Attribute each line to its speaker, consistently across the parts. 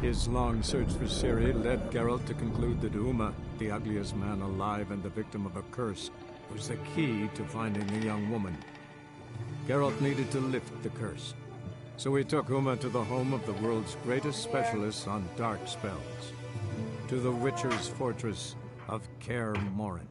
Speaker 1: His long search for Ciri led Geralt to conclude that Uma, the ugliest man alive and the victim of a curse, was the key to finding the young woman. Geralt needed to lift the curse, so he took Uma to the home of the world's greatest specialists on dark spells, to the Witcher's fortress of Kaer Morhen.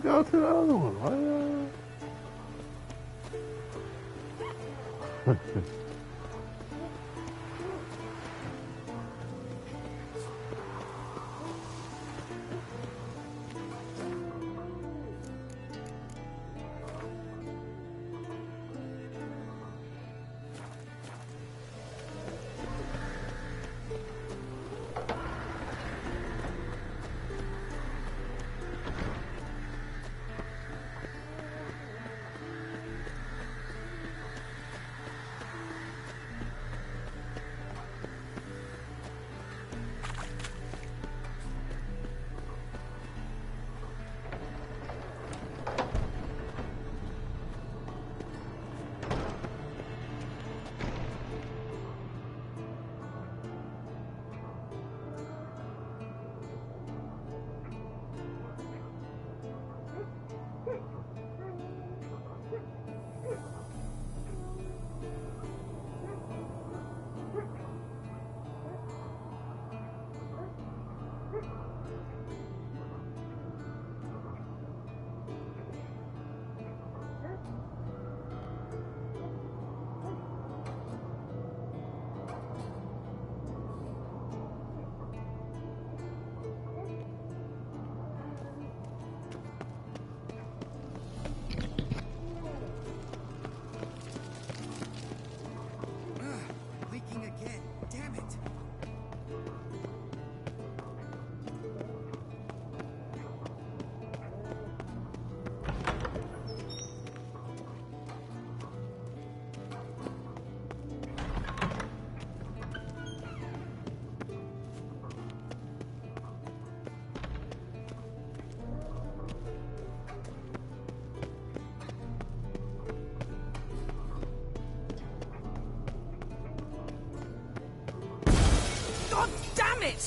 Speaker 2: Go to the other one.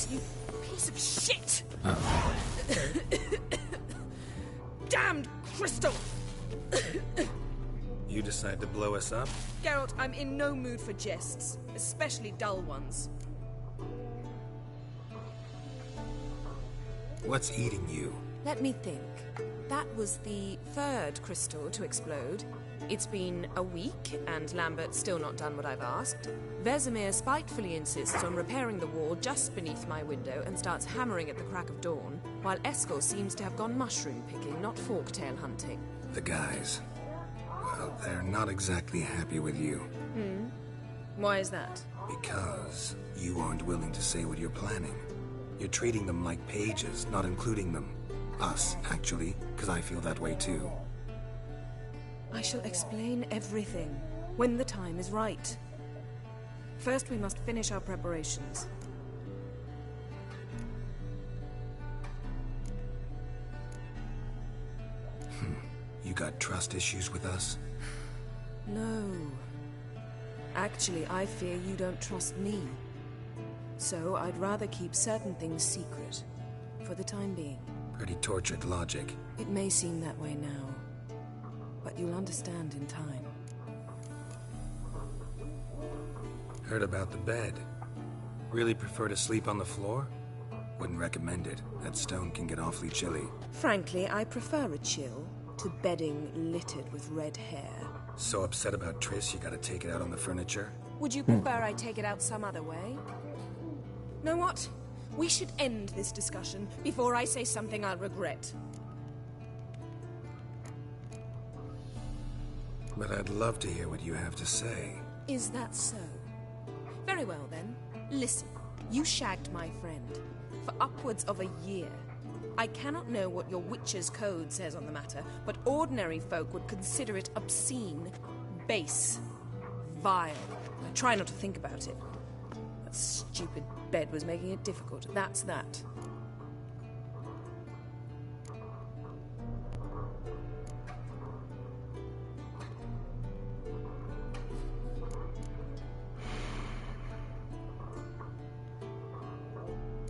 Speaker 3: You piece of shit! Damned crystal!
Speaker 4: You decide to blow us up?
Speaker 3: Geralt, I'm in no mood for jests, especially dull ones.
Speaker 4: What's eating you?
Speaker 3: Let me think. That was the third crystal to explode.
Speaker 5: It's been a week, and Lambert's still not done what I've asked. Vesemir spitefully insists on repairing the wall just beneath my window and starts hammering at the crack of dawn, while Eskel seems to have gone mushroom picking, not forktail hunting.
Speaker 4: The guys. Well, they're not exactly happy with you.
Speaker 5: Why is that?
Speaker 4: Because you aren't willing to say what you're planning. You're treating them like pages, not including them. Us, actually, because I feel that way too.
Speaker 5: I shall explain everything when the time is right. First, we must finish our preparations.
Speaker 4: You got trust issues with us?
Speaker 5: No. Actually, I fear you don't trust me. So I'd rather keep certain things secret, for the time being.
Speaker 4: Pretty tortured logic.
Speaker 5: It may seem that way now, but you'll understand in time.
Speaker 4: Heard about the bed. Really prefer to sleep on the floor? Wouldn't recommend it. That stone can get awfully chilly.
Speaker 5: Frankly, I prefer a chill to bedding littered with red hair.
Speaker 4: So upset about Triss, you gotta take it out on the furniture?
Speaker 5: Would you prefer I take it out some other way? Know what? We should end this discussion before I say something I'll regret.
Speaker 4: But I'd love to hear what you have to say.
Speaker 5: Is that so? Very well then. Listen, you shagged my friend for upwards of a year. I cannot know what your Witcher's code says on the matter, but ordinary folk would consider it obscene, base, vile. I try not to think about it. That stupid bed was making it difficult. That's that.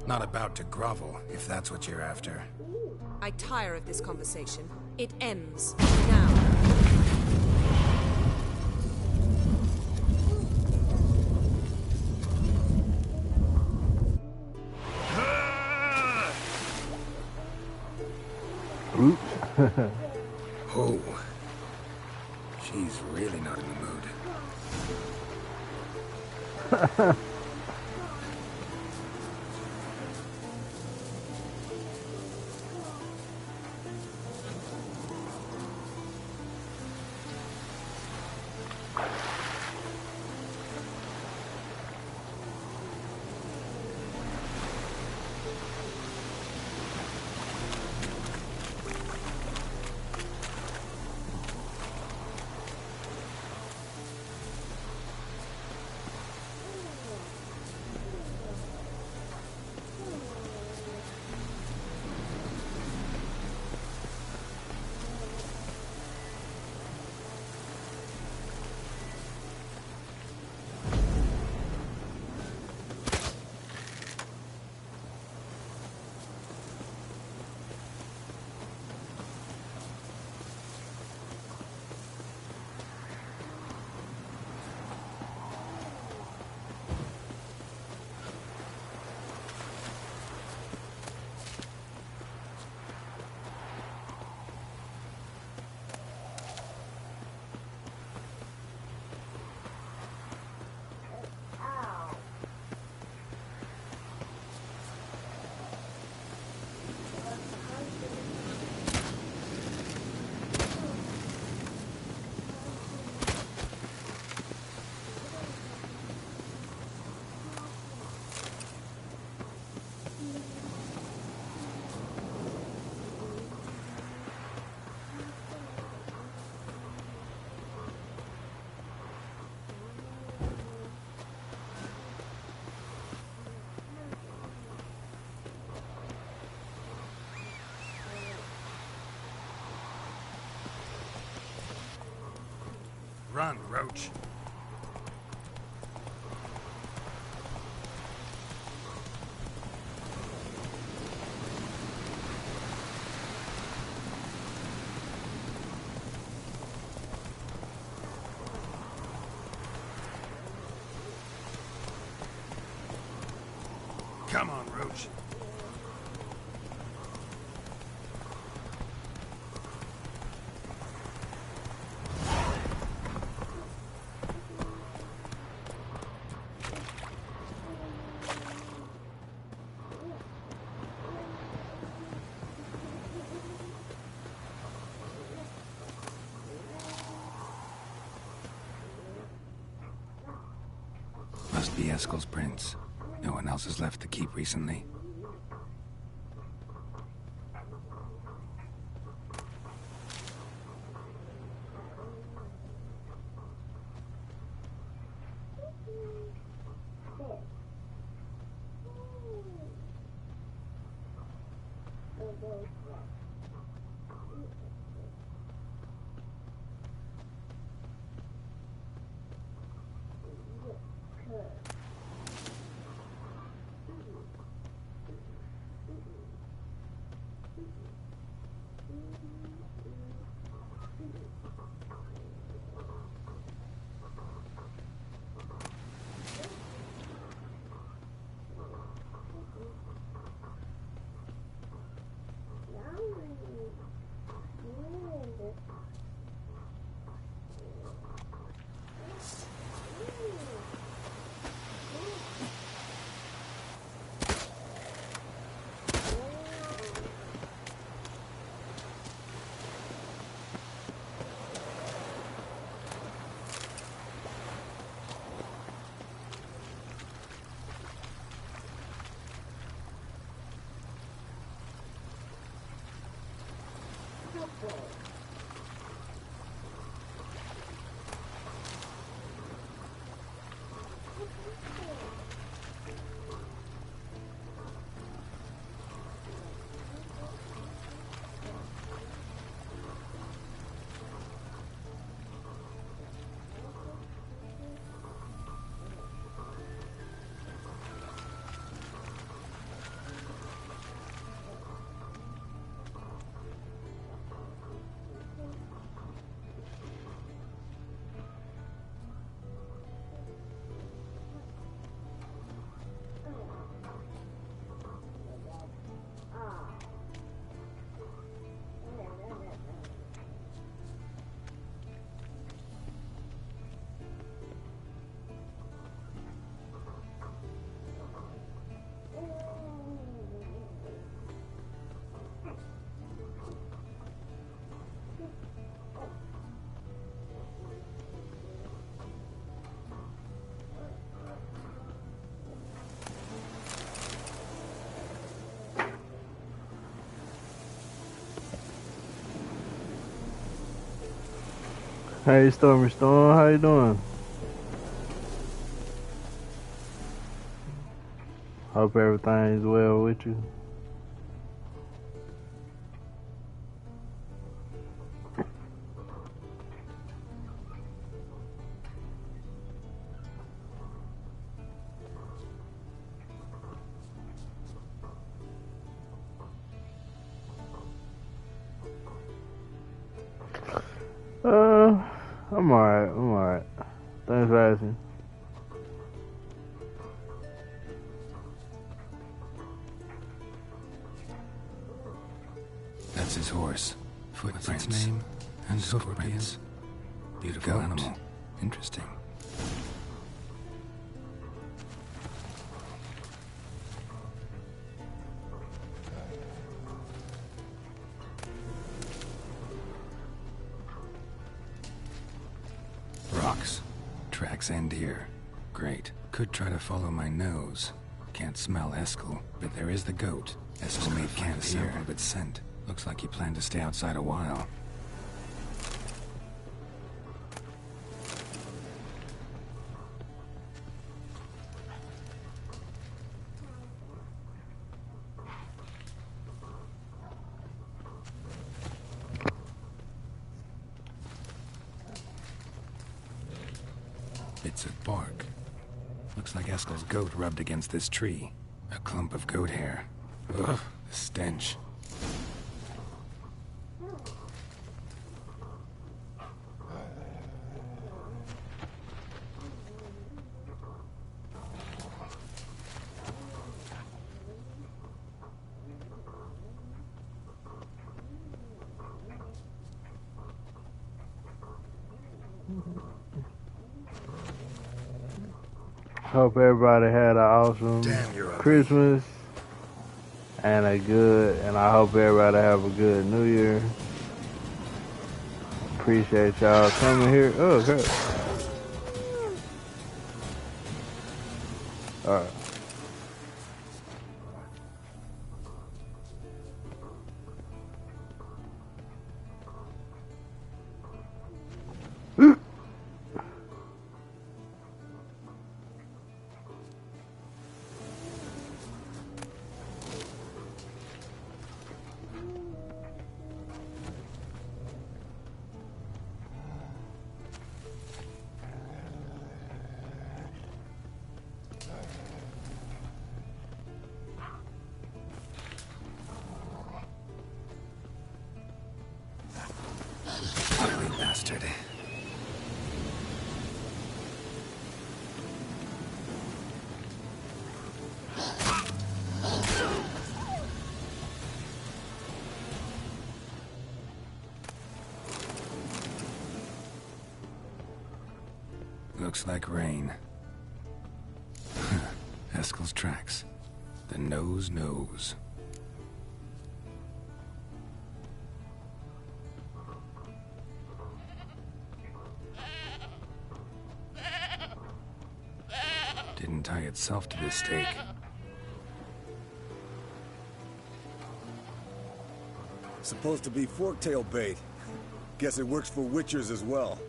Speaker 4: Not about to grovel, if that's what you're after.
Speaker 5: I tire of this conversation. It ends now.
Speaker 2: Oops.
Speaker 4: Oh. She's really not in the mood. Run, Roach. Come on, Roach. Eskel's prints. No one else has left the keep recently.
Speaker 2: Hey, Stormy Storm, how you doing? Hope everything's well with you. I'm alright. Thanks for asking.
Speaker 4: That's his horse. Footprints. What's its name? And footprints. Beautiful animal. Interesting. Rocks. Tracks end here. Great. Could try to follow my nose. Can't smell Eskel, but there is the goat. Eskel made can't sample of its scent. Looks like he planned to stay outside a while. Bits of bark. Looks like Eskel's goat rubbed against this tree. A clump of goat hair. Ugh, the stench.
Speaker 2: Hope everybody had an awesome Christmas and I hope everybody have a good New Year. Appreciate y'all coming here. Oh, crap. Alright.
Speaker 4: Ugly bastard. Looks like rain. Eskel's tracks. The nose knows. Didn't tie itself to this stake.
Speaker 6: Supposed to be forktail bait. Guess it works for witchers as well.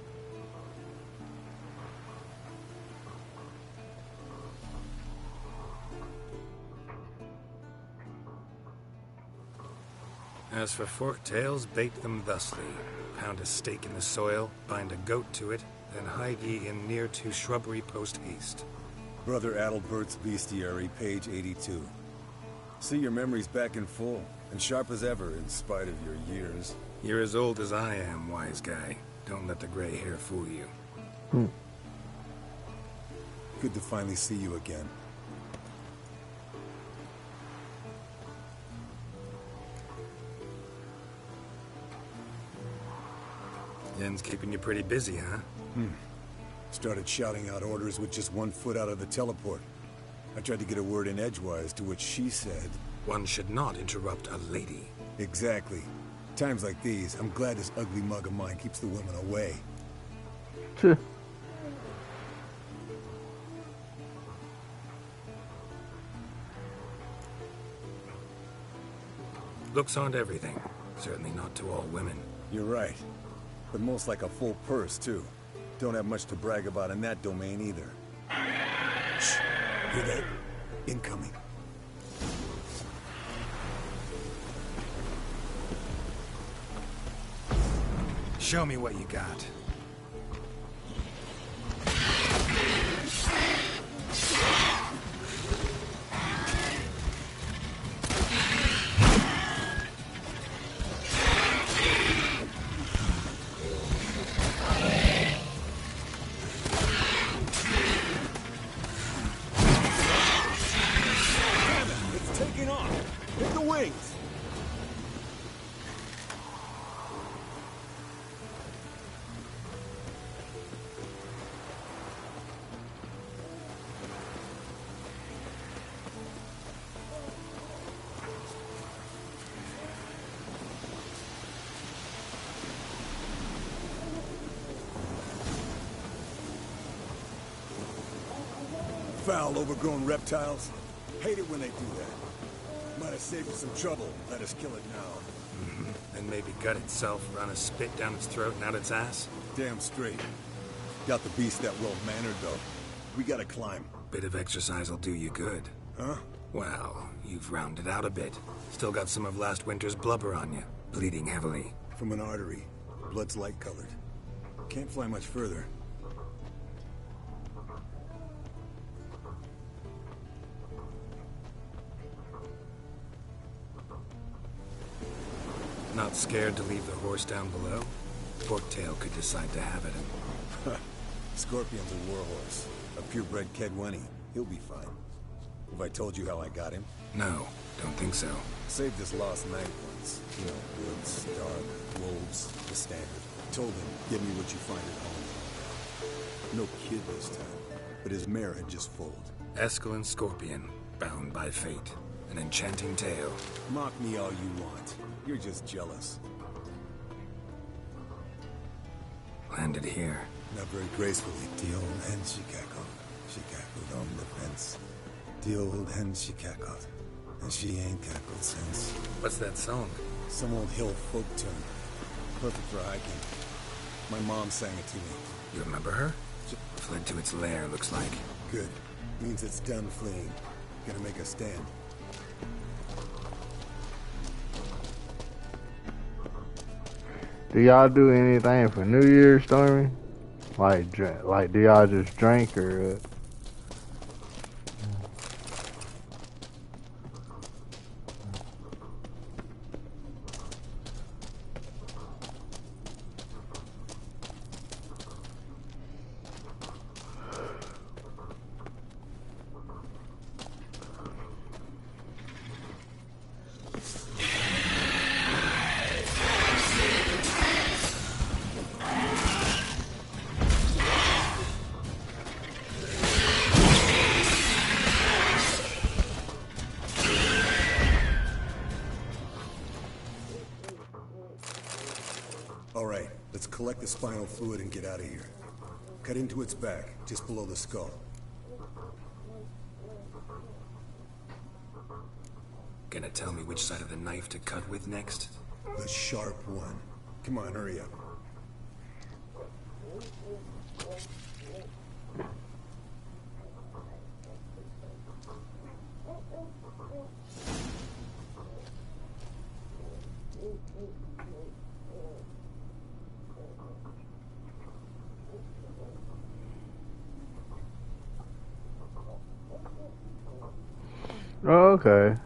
Speaker 4: As for forktails, bait them thusly. Pound a stake in the soil, bind a goat to it, then hide ye in near to shrubbery post haste.
Speaker 6: Brother Adalbert's Bestiary, page 82. See, your memory's back in full, and sharp as ever, in spite of your years.
Speaker 4: You're as old as I am, wise guy. Don't let the gray hair fool you.
Speaker 6: Good to finally see you again.
Speaker 4: Yen's keeping you pretty busy, huh?
Speaker 6: Started shouting out orders with just 1 foot out of the teleport. I tried to get a word in edgewise, to which she said...
Speaker 4: One should not interrupt a lady.
Speaker 6: Exactly. Times like these, I'm glad this ugly mug of mine keeps the women away.
Speaker 4: Looks aren't everything. Certainly not to all women.
Speaker 6: You're right. But most like a full purse, too. Don't have much to brag about in that domain, either. Shh. Hear that? Incoming.
Speaker 4: Show me what you got.
Speaker 6: It's taking off! Hit the wings! Foul, overgrown reptiles. Hate it when they do that. Might have saved us some trouble. Let us kill it now.
Speaker 4: Then maybe gut itself, run a spit down its throat and out its ass.
Speaker 6: Damn straight. Got the beast that well-mannered, though. We gotta climb.
Speaker 4: Bit of exercise'll do you good.
Speaker 6: Huh?
Speaker 4: Well, you've rounded out a bit. Still got some of last winter's blubber on you. Bleeding heavily.
Speaker 6: From an artery. Blood's light-colored. Can't fly much further.
Speaker 4: Not scared to leave the horse down below? Forktail could decide to have it.
Speaker 6: Scorpion's a warhorse. A purebred Kedwenny. He'll be fine. Have I told you how I got him?
Speaker 4: No, don't think so.
Speaker 6: Saved this lost knight once. You know, woods, dark, wolves, the standard. Told him, give me what you find at home. No kid this time, but his mare had just foaled.
Speaker 4: Eskel and Scorpion, bound by fate. An enchanting tale.
Speaker 6: Mock me all you want. You're just jealous.
Speaker 4: Landed here.
Speaker 6: Not very gracefully, Tion and Shikaku. Shikaku on the fence. The old hen, she cackled. And she ain't cackled since.
Speaker 4: What's that song?
Speaker 6: Some old hill folk tune. Perfect for hiking. My mom sang it to me.
Speaker 4: You remember her? Fled to its lair, looks like.
Speaker 6: Good. Means it's done fleeing. Gonna make a stand.
Speaker 2: Do y'all do anything for New Year's, Stormy? Like do y'all just drink or?
Speaker 6: Alright, let's collect the spinal fluid and get out of here. Cut into its back, just below the skull.
Speaker 4: Gonna tell me which side of the knife to cut with next?
Speaker 6: The sharp one. Come on, hurry up.
Speaker 2: Oh, okay.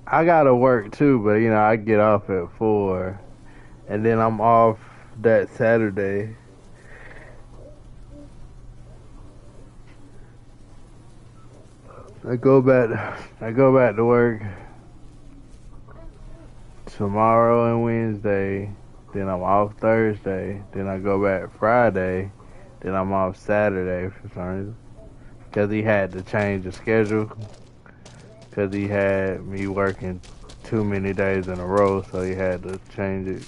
Speaker 2: I gotta work too, but you know, I get off at 4. And then I'm off that Saturday. I go back to work tomorrow and Wednesday. Then I'm off Thursday. Then I go back Friday. Then I'm off Saturday for some reason. Because he had to change the schedule. Because he had me working too many days in a row, so he had to change it.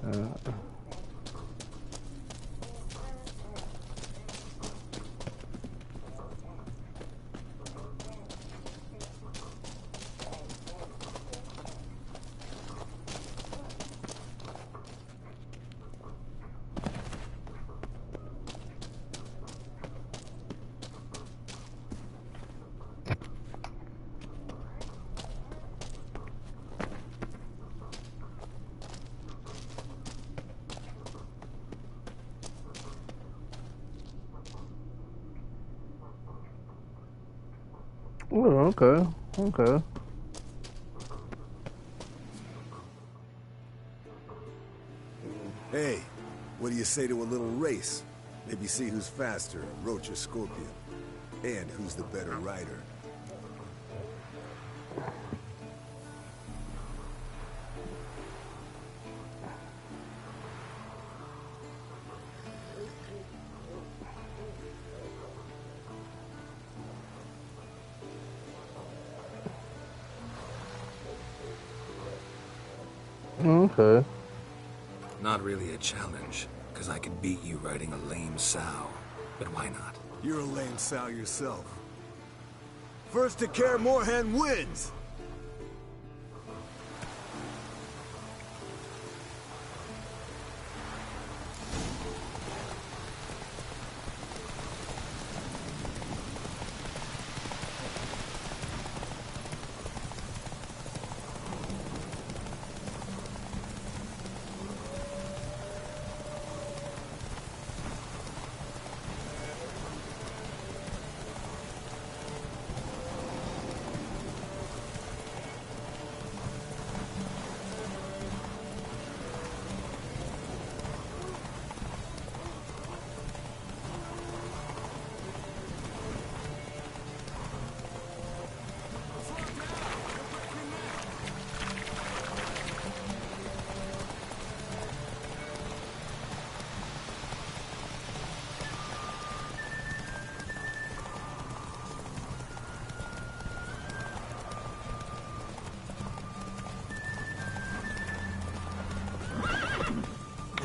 Speaker 2: Oh, okay.
Speaker 6: Hey, what do you say to a little race? Maybe see who's faster, Roach or Scorpion. And who's the better rider.
Speaker 2: Okay.
Speaker 4: Not really a challenge, because I could beat you riding a lame sow. But why not?
Speaker 6: You're a lame sow yourself. First to Kaer Morhen wins!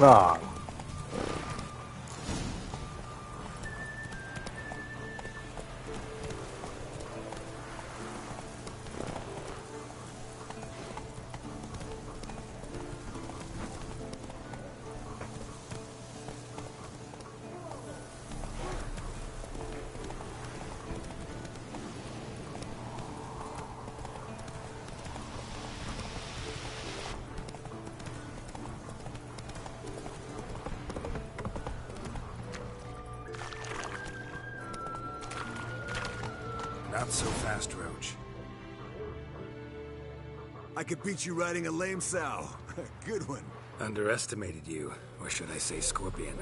Speaker 2: Ah.
Speaker 6: I could beat you riding a lame sow. Good one.
Speaker 4: Underestimated you, or should I say scorpion.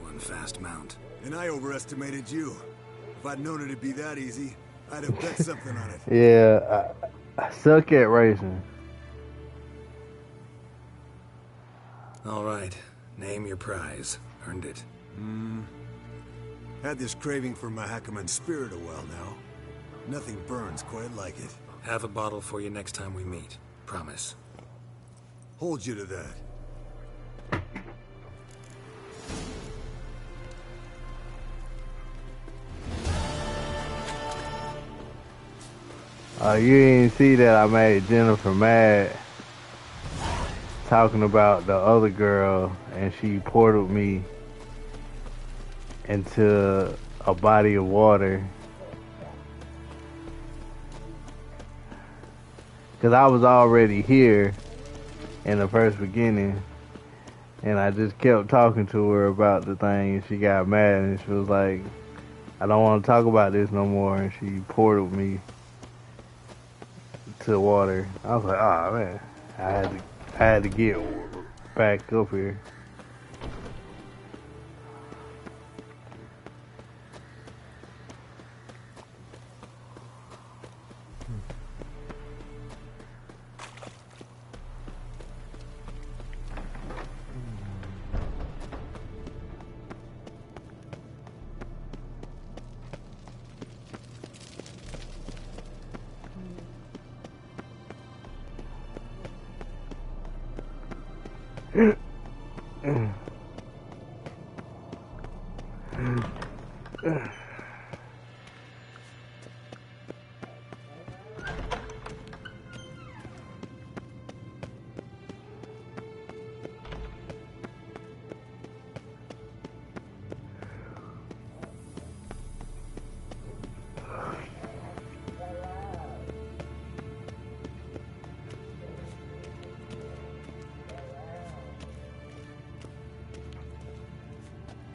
Speaker 4: One fast mount.
Speaker 6: And I overestimated you. If I'd known it'd be that easy, I'd have bet something on it.
Speaker 2: Yeah, I suck at racing.
Speaker 4: All right, name your prize. Earned it.
Speaker 6: Had this craving for Mahakaman spirit a while now. Nothing burns quite like it.
Speaker 4: Have a bottle for you next time we meet. Promise.
Speaker 6: Hold you to that.
Speaker 2: You didn't see that I made Jennifer mad talking about the other girl, and she portaled me into a body of water. Because I was already here in the first beginning, and I just kept talking to her about the thing, and she got mad, and she was like, I don't want to talk about this no more, and she portaled me to water. I was like, oh man, I had to get back up here.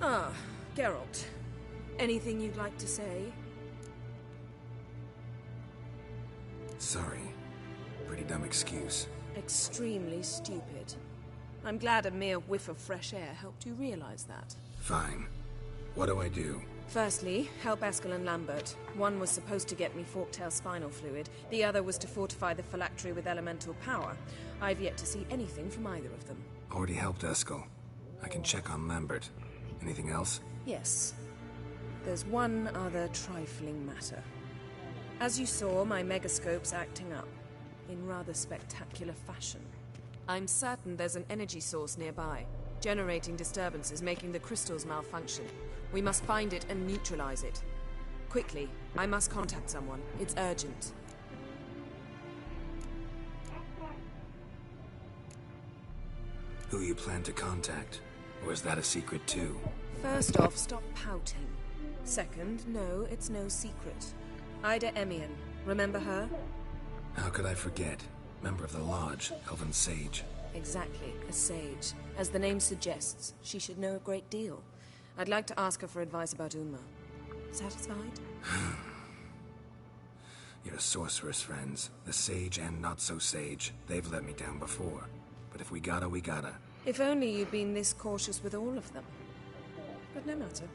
Speaker 5: Ah, Geralt. Anything you'd like to say?
Speaker 4: Sorry. Pretty dumb excuse.
Speaker 5: Extremely stupid. I'm glad a mere whiff of fresh air helped you realize that.
Speaker 4: Fine. What do I do?
Speaker 5: Firstly, help Eskel and Lambert. One was supposed to get me forktail spinal fluid, the other was to fortify the phylactery with elemental power. I've yet to see anything from either of them.
Speaker 4: Already helped Eskel. I can check on Lambert. Anything else?
Speaker 5: Yes. There's one other trifling matter. As you saw, my megascope's acting up, in rather spectacular fashion. I'm certain there's an energy source nearby, generating disturbances, making the crystals malfunction. We must find it and neutralize it. Quickly, I must contact someone. It's urgent.
Speaker 4: Who you plan to contact? Or is that a secret too?
Speaker 5: First off, stop pouting. Second, no, it's no secret. Ida Emian. Remember her?
Speaker 4: How could I forget? Member of the Lodge, Elven Sage.
Speaker 5: Exactly, a sage. As the name suggests, she should know a great deal. I'd like to ask her for advice about Uma. Satisfied?
Speaker 4: Your sorceress friends, the sage and not-so-sage, they've let me down before. But if we gotta, we gotta.
Speaker 5: If only you'd been this cautious with all of them. But no matter.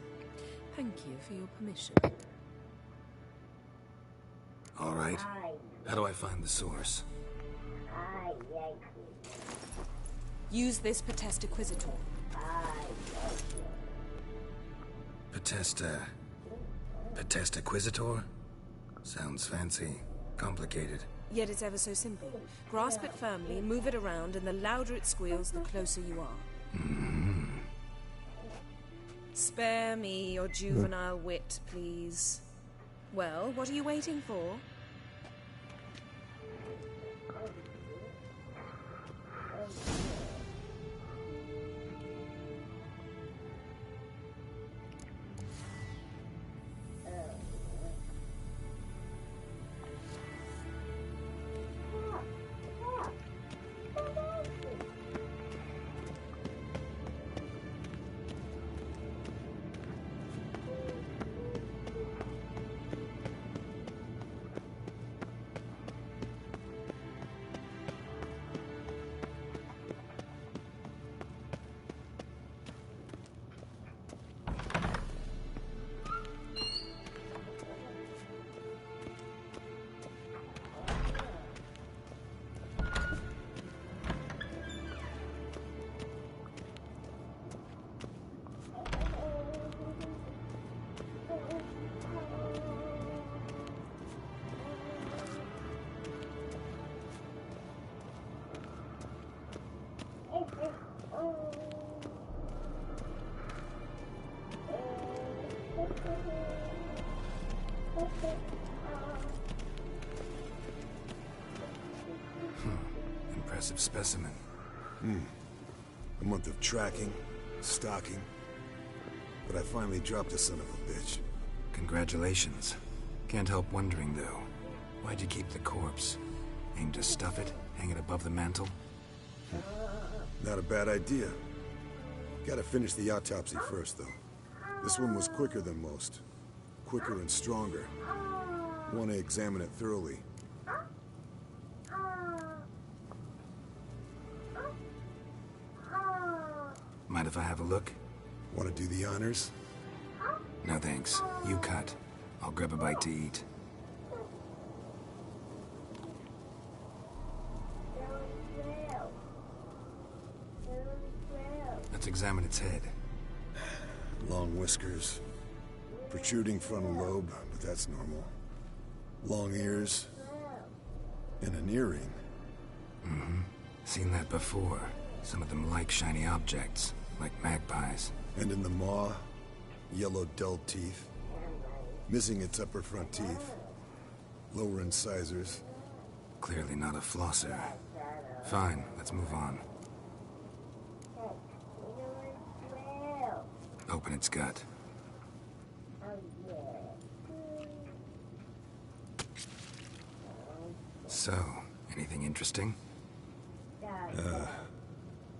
Speaker 5: Thank you for your permission.
Speaker 4: All right. How do I find the source?
Speaker 5: Use this Potestaquizitor.
Speaker 4: Potestaquizitor? Sounds fancy. Complicated.
Speaker 5: Yet it's ever so simple. Grasp it firmly, move it around, and the louder it squeals, the closer you are. Spare me your juvenile wit, please. Well, what are you waiting for?
Speaker 4: Impressive specimen.
Speaker 6: A month of tracking, stalking. But I finally dropped the son of a bitch.
Speaker 4: Congratulations. Can't help wondering, though. Why'd you keep the corpse? Aim to stuff it? Hang it above the mantle?
Speaker 6: Not a bad idea. Gotta finish the autopsy first, though. This one was quicker than most. Quicker and stronger. Want to examine it thoroughly.
Speaker 4: Mind if I have a look?
Speaker 6: Want to do the honors?
Speaker 4: No thanks. You cut. I'll grab a bite to eat. Let's examine its head.
Speaker 6: Long whiskers. Protruding frontal lobe, but that's normal. Long ears. And an earring.
Speaker 4: Seen that before. Some of them like shiny objects, like magpies.
Speaker 6: And in the maw, yellow dull teeth. Missing its upper front teeth. Lower incisors.
Speaker 4: Clearly not a flosser. Fine, let's move on. Open its gut. So, anything interesting?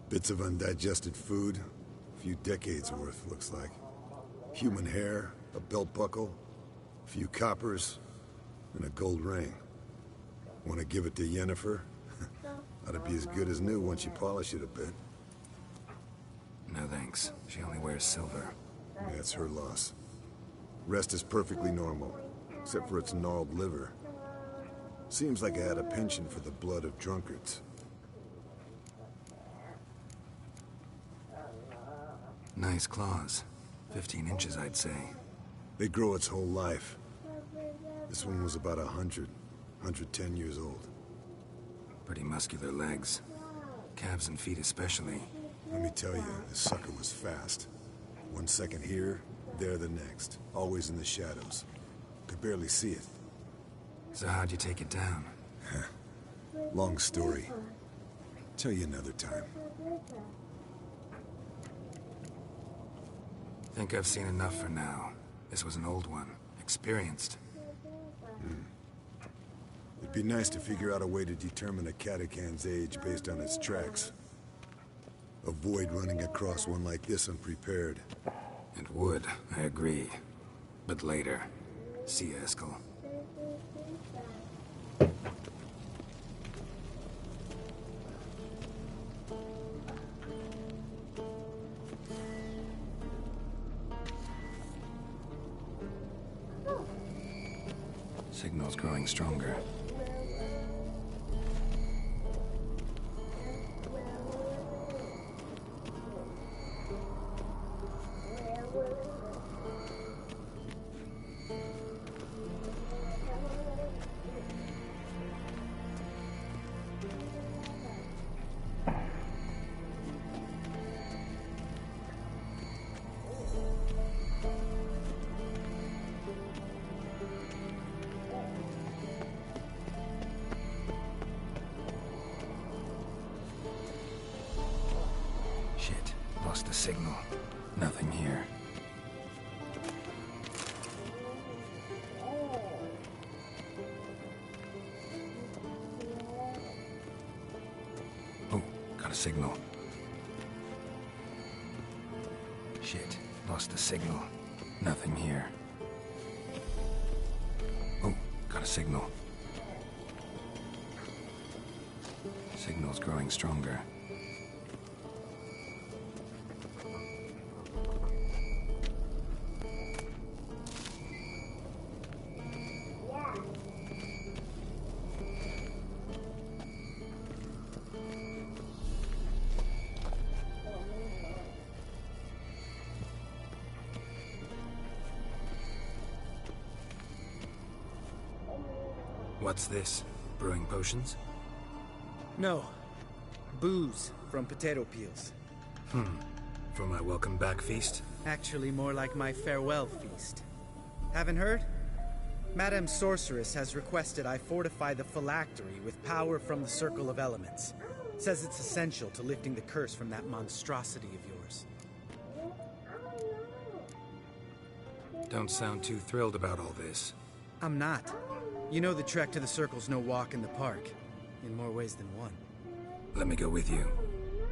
Speaker 6: Bits of undigested food. A few decades worth, looks like. Human hair, a belt buckle, a few coppers, and a gold ring. Want to give it to Yennefer? Ought to be as good as new once you polish it a bit.
Speaker 4: No thanks. She only wears silver.
Speaker 6: That's her loss. Rest is perfectly normal, except for its gnarled liver. Seems like I had a penchant for the blood of drunkards.
Speaker 4: Nice claws. 15 inches, I'd say.
Speaker 6: They grow its whole life. This one was about 110 years old.
Speaker 4: Pretty muscular legs. Calves and feet especially.
Speaker 6: Let me tell you, this sucker was fast. 1 second here, there the next. Always in the shadows. Could barely see it.
Speaker 4: So how'd you take it down?
Speaker 6: Long story. Tell you another time.
Speaker 4: Think I've seen enough for now. This was an old one. Experienced.
Speaker 6: It'd be nice to figure out a way to determine a catacan's age based on its tracks. Avoid running across one like this unprepared.
Speaker 4: It would, I agree. But later. See you, Eskel. Signal's growing stronger. Shit, lost the signal. Nothing here. Oh, got a signal. Shit, lost the signal. Nothing here. Oh, got a signal. Signal's growing stronger. What's this? Brewing potions?
Speaker 7: No. Booze from potato peels.
Speaker 4: For my welcome back feast?
Speaker 7: Actually more like my farewell feast. Haven't heard? Madame Sorceress has requested I fortify the phylactery with power from the Circle of Elements. Says it's essential to lifting the curse from that monstrosity of yours.
Speaker 4: Don't sound too thrilled about all this.
Speaker 7: I'm not. You know the trek to the Circle's no walk in the park. In more ways than one.
Speaker 4: Let me go with you.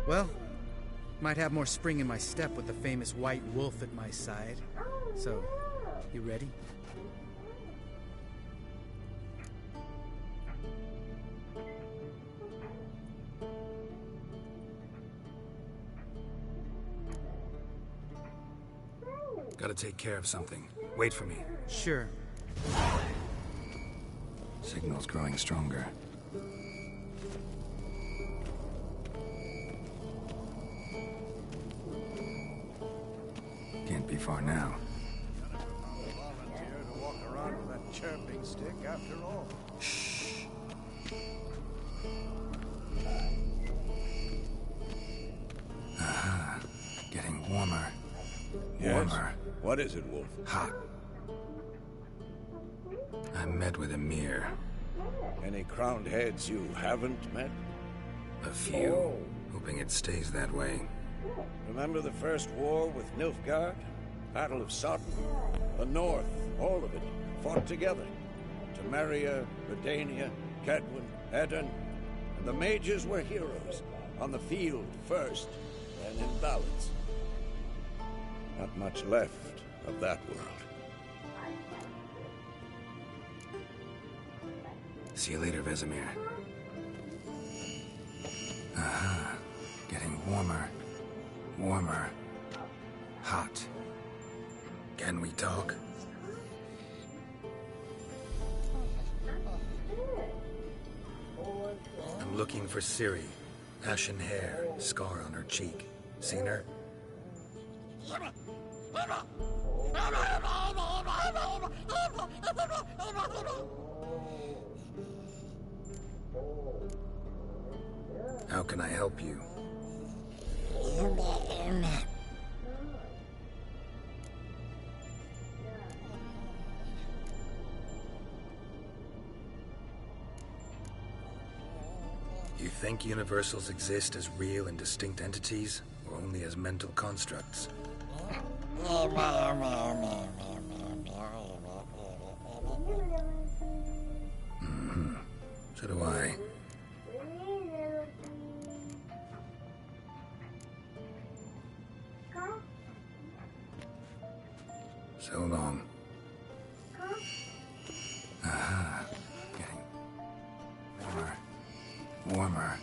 Speaker 7: Well, might have more spring in my step with the famous white wolf at my side. So, you ready?
Speaker 4: Gotta take care of something. Wait for me.
Speaker 7: Sure.
Speaker 4: Signal's growing stronger. Can't be far now.
Speaker 6: Volunteer to walk around with that chirping stick after all.
Speaker 4: Shh. Aha. Getting warmer. Warmer.
Speaker 6: What is it, Wolf?
Speaker 4: Hot. I met with Emir.
Speaker 6: Any crowned heads you haven't met?
Speaker 4: A few. Hoping it stays that way.
Speaker 6: Remember the first war with Nilfgaard? Battle of Sodden? The North, all of it, fought together. Temeria, Redania, Kedwin, Eden, and the mages were heroes. On the field first, then in ballads. Not much left of that world.
Speaker 4: See you later, Vesemir. Aha. Getting warmer. Warmer. Hot. Can we talk? I'm looking for Ciri. Ashen hair, scar on her cheek. Seen her? How can I help you? You think universals exist as real and distinct entities, or only as mental constructs? So do I. So long. Aha. Getting warmer. Warmer.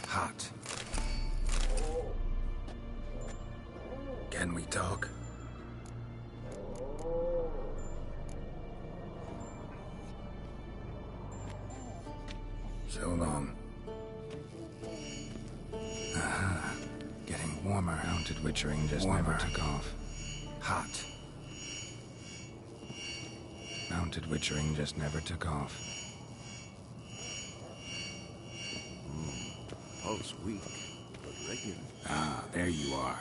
Speaker 4: Hot. Can we talk? So long. Aha. Getting warmer. Mounted Witchering just never took off. Hot. Mounted Witchering just never took off.
Speaker 6: Pulse weak, but regular.
Speaker 4: Ah, there you are.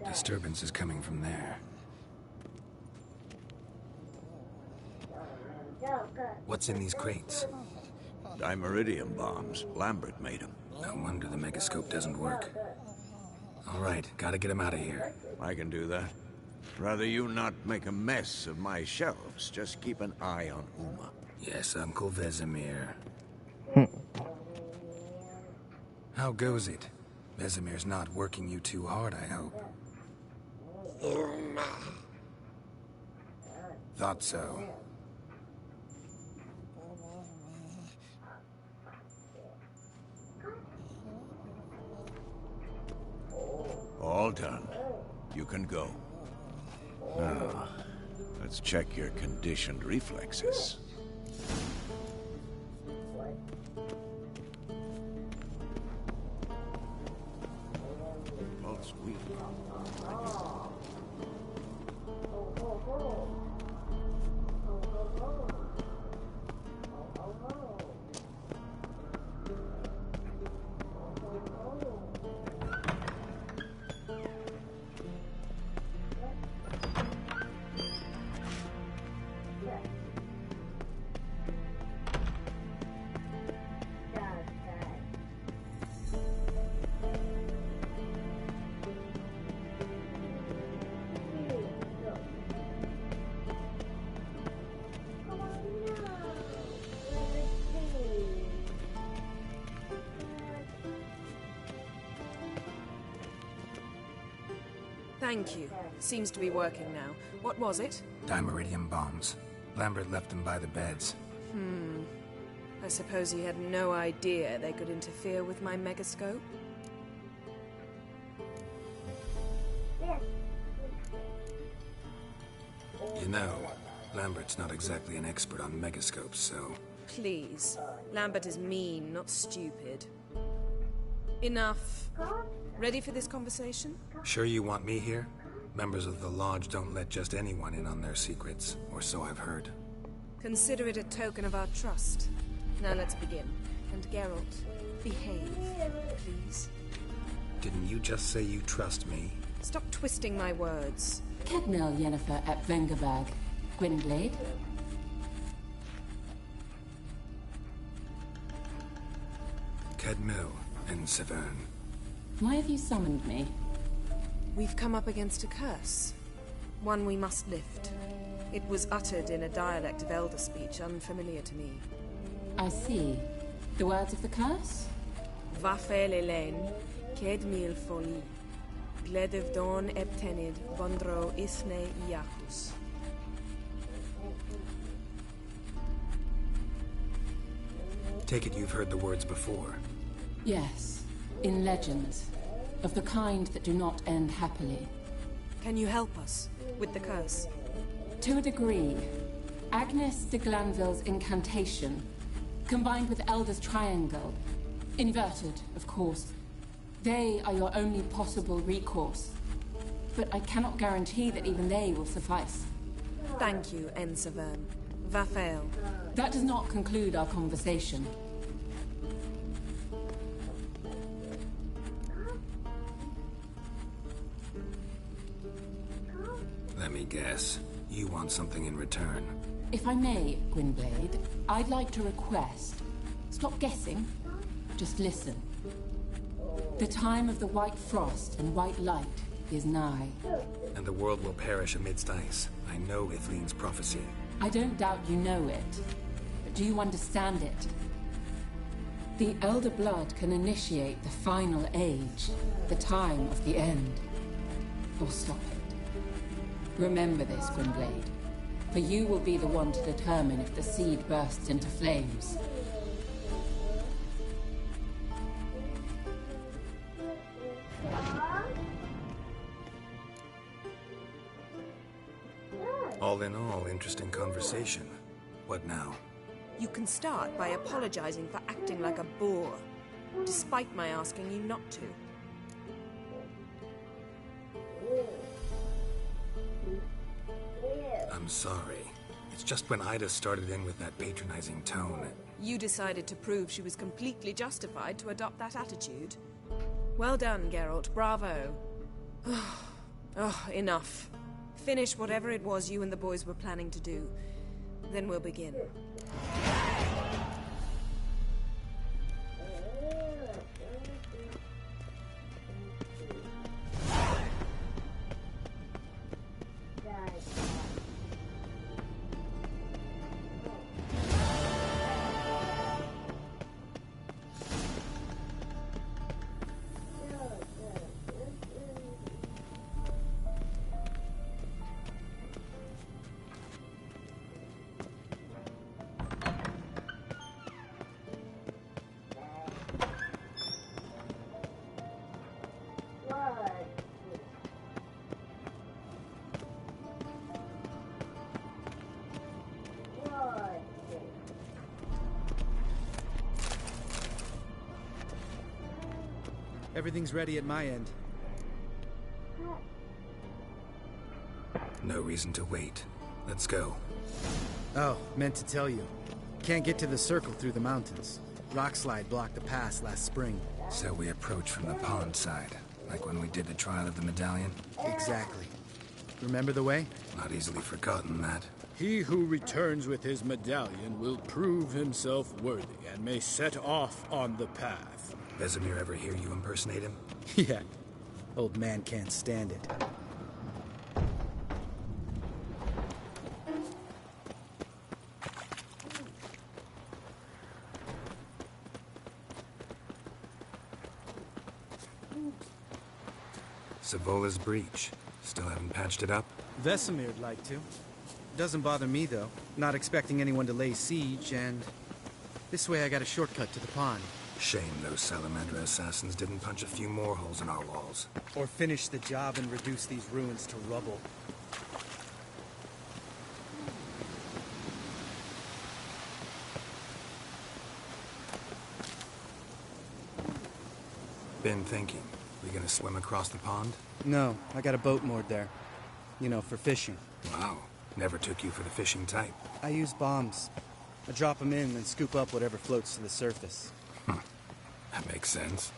Speaker 4: Disturbance is coming from there. What's in these crates?
Speaker 6: Dimeridium bombs. Lambert made them.
Speaker 4: No wonder the megascope doesn't work. All right, gotta get him out of here.
Speaker 6: I can do that. Rather you not make a mess of my shelves. Just keep an eye on Uma.
Speaker 4: Yes, Uncle Vesemir. How goes it? Vesemir's not working you too hard, I hope. Thought so.
Speaker 6: All done. You can go. Now, let's check your conditioned reflexes. Pulse weak.
Speaker 5: Thank you. Seems to be working now. What was it?
Speaker 4: Dimeridium bombs. Lambert left them by the beds.
Speaker 5: I suppose he had no idea they could interfere with my megascope?
Speaker 4: You know, Lambert's not exactly an expert on megascopes, so...
Speaker 5: Please. Lambert is mean, not stupid. Enough. Ready for this conversation?
Speaker 4: Sure you want me here? Members of the Lodge don't let just anyone in on their secrets, or so I've heard.
Speaker 5: Consider it a token of our trust. Now let's begin. And Geralt, behave, please.
Speaker 4: Didn't you just say you trust me?
Speaker 5: Stop twisting my words.
Speaker 8: Kedmil Yennefer at Vengerberg. Gwynblade?
Speaker 4: Kedmil and Severn.
Speaker 8: Why have you summoned me?
Speaker 5: We've come up against a curse. One we must lift. It was uttered in a dialect of Elder speech unfamiliar to me.
Speaker 8: I see. The words of the curse?
Speaker 5: Vafel Elaine, Kedmil Foli, Gledev Don Eptenid, Vondro Isne Iacus.
Speaker 4: Take it you've heard the words before.
Speaker 8: Yes. In legends. Of the kind that do not end happily.
Speaker 5: Can you help us with the curse?
Speaker 8: To a degree. Agnes de Glanville's incantation, combined with Elder's triangle, inverted, of course. They are your only possible recourse. But I cannot guarantee that even they will suffice.
Speaker 5: Thank you, Severn. Vafel.
Speaker 8: That does not conclude our conversation.
Speaker 4: Let me guess. You want something in return.
Speaker 8: If I may, Gwynblade, I'd like to request. Stop guessing. Just listen. The time of the white frost and white light is nigh.
Speaker 4: And the world will perish amidst ice. I know Ithleen's prophecy.
Speaker 8: I don't doubt you know it. But do you understand it? The Elder Blood can initiate the final age, the time of the end. Or stop it. Remember this, Gwynblade. For you will be the one to determine if the seed bursts into flames.
Speaker 4: All in all, interesting conversation. What now?
Speaker 5: You can start by apologizing for acting like a boor, despite my asking you not to.
Speaker 4: I'm sorry. It's just when Ida started in with that patronizing tone.
Speaker 5: You decided to prove she was completely justified to adopt that attitude. Well done, Geralt. Bravo. Enough. Finish whatever it was you and the boys were planning to do. Then we'll begin.
Speaker 7: Everything's ready at my end.
Speaker 4: No reason to wait. Let's go.
Speaker 7: Oh, meant to tell you. Can't get to the circle through the mountains. Rockslide blocked the pass last spring.
Speaker 4: So we approach from the pond side, like when we did the trial of the medallion?
Speaker 7: Exactly. Remember the way?
Speaker 4: Not easily forgotten, that.
Speaker 9: He who returns with his medallion will prove himself worthy and may set off on the path.
Speaker 4: Vesemir ever hear you impersonate him?
Speaker 7: Yeah. Old man can't stand it.
Speaker 4: Savola's Breach. Still haven't patched it up?
Speaker 7: Vesemir'd like to. Doesn't bother me, though. Not expecting anyone to lay siege, and... this way I got a shortcut to the pond.
Speaker 4: Shame those Salamander assassins didn't punch a few more holes in our walls.
Speaker 7: Or finish the job and reduce these ruins to rubble.
Speaker 4: Been thinking. We gonna swim across the pond?
Speaker 7: No, I got a boat moored there. You know, for fishing.
Speaker 4: Wow. Never took you for the fishing type.
Speaker 7: I use bombs. I drop them in and scoop up whatever floats to the surface.
Speaker 4: That makes sense.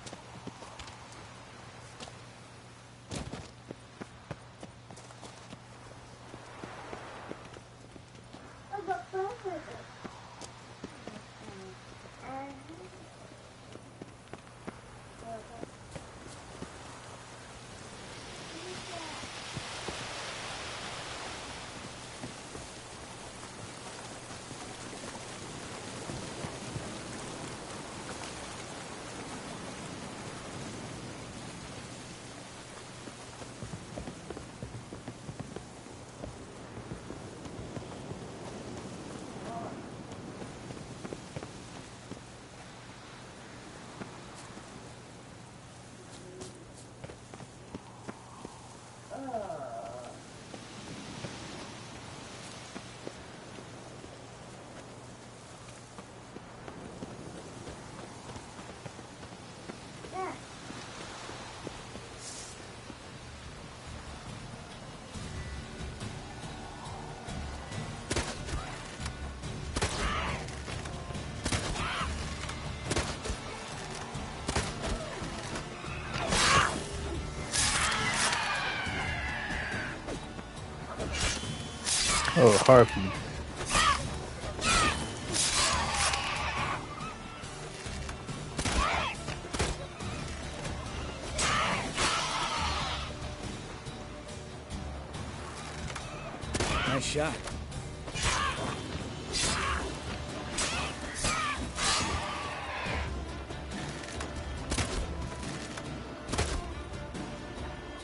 Speaker 2: Oh, harpy.
Speaker 7: Nice shot.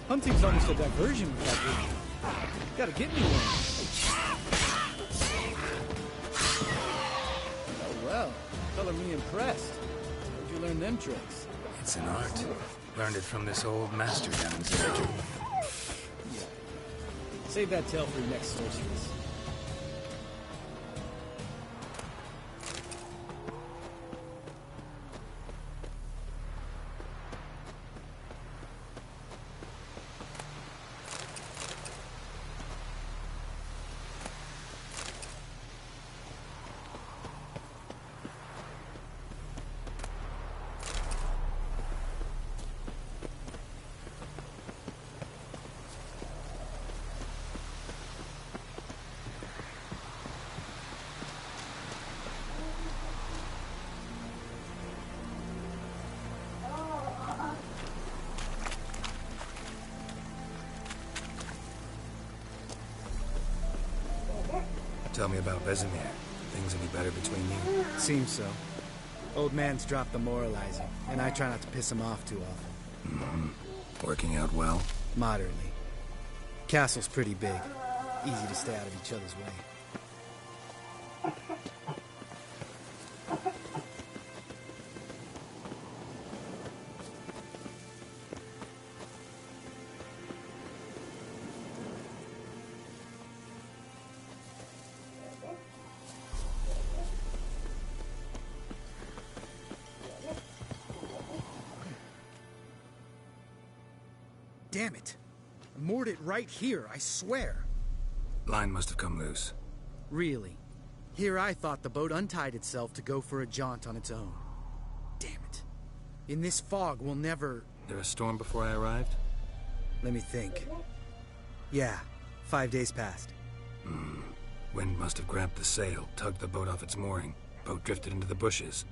Speaker 7: Hunting's almost a diversion with that dude. Gotta get me one. Oh well, color me impressed. Where'd you learn them tricks?
Speaker 4: It's an art. Learned it from this old master down there.
Speaker 7: Save that tale for your next sorceress.
Speaker 4: Tell me about Vesemir. Things any better between you?
Speaker 7: Seems so. Old man's dropped the moralizing, and I try not to piss him off too often.
Speaker 4: Mm-hmm. Working out well?
Speaker 7: Moderately. Castle's pretty big. Easy to stay out of each other's way. Damn it. I moored it right here, I swear.
Speaker 4: Line must have come loose.
Speaker 7: Really? Here I thought the boat untied itself to go for a jaunt on its own. Damn it. In this fog, we'll never...
Speaker 4: There a storm before I arrived?
Speaker 7: Let me think. Yeah, 5 days passed.
Speaker 4: Wind must have grabbed the sail, tugged the boat off its mooring. Boat drifted into the bushes.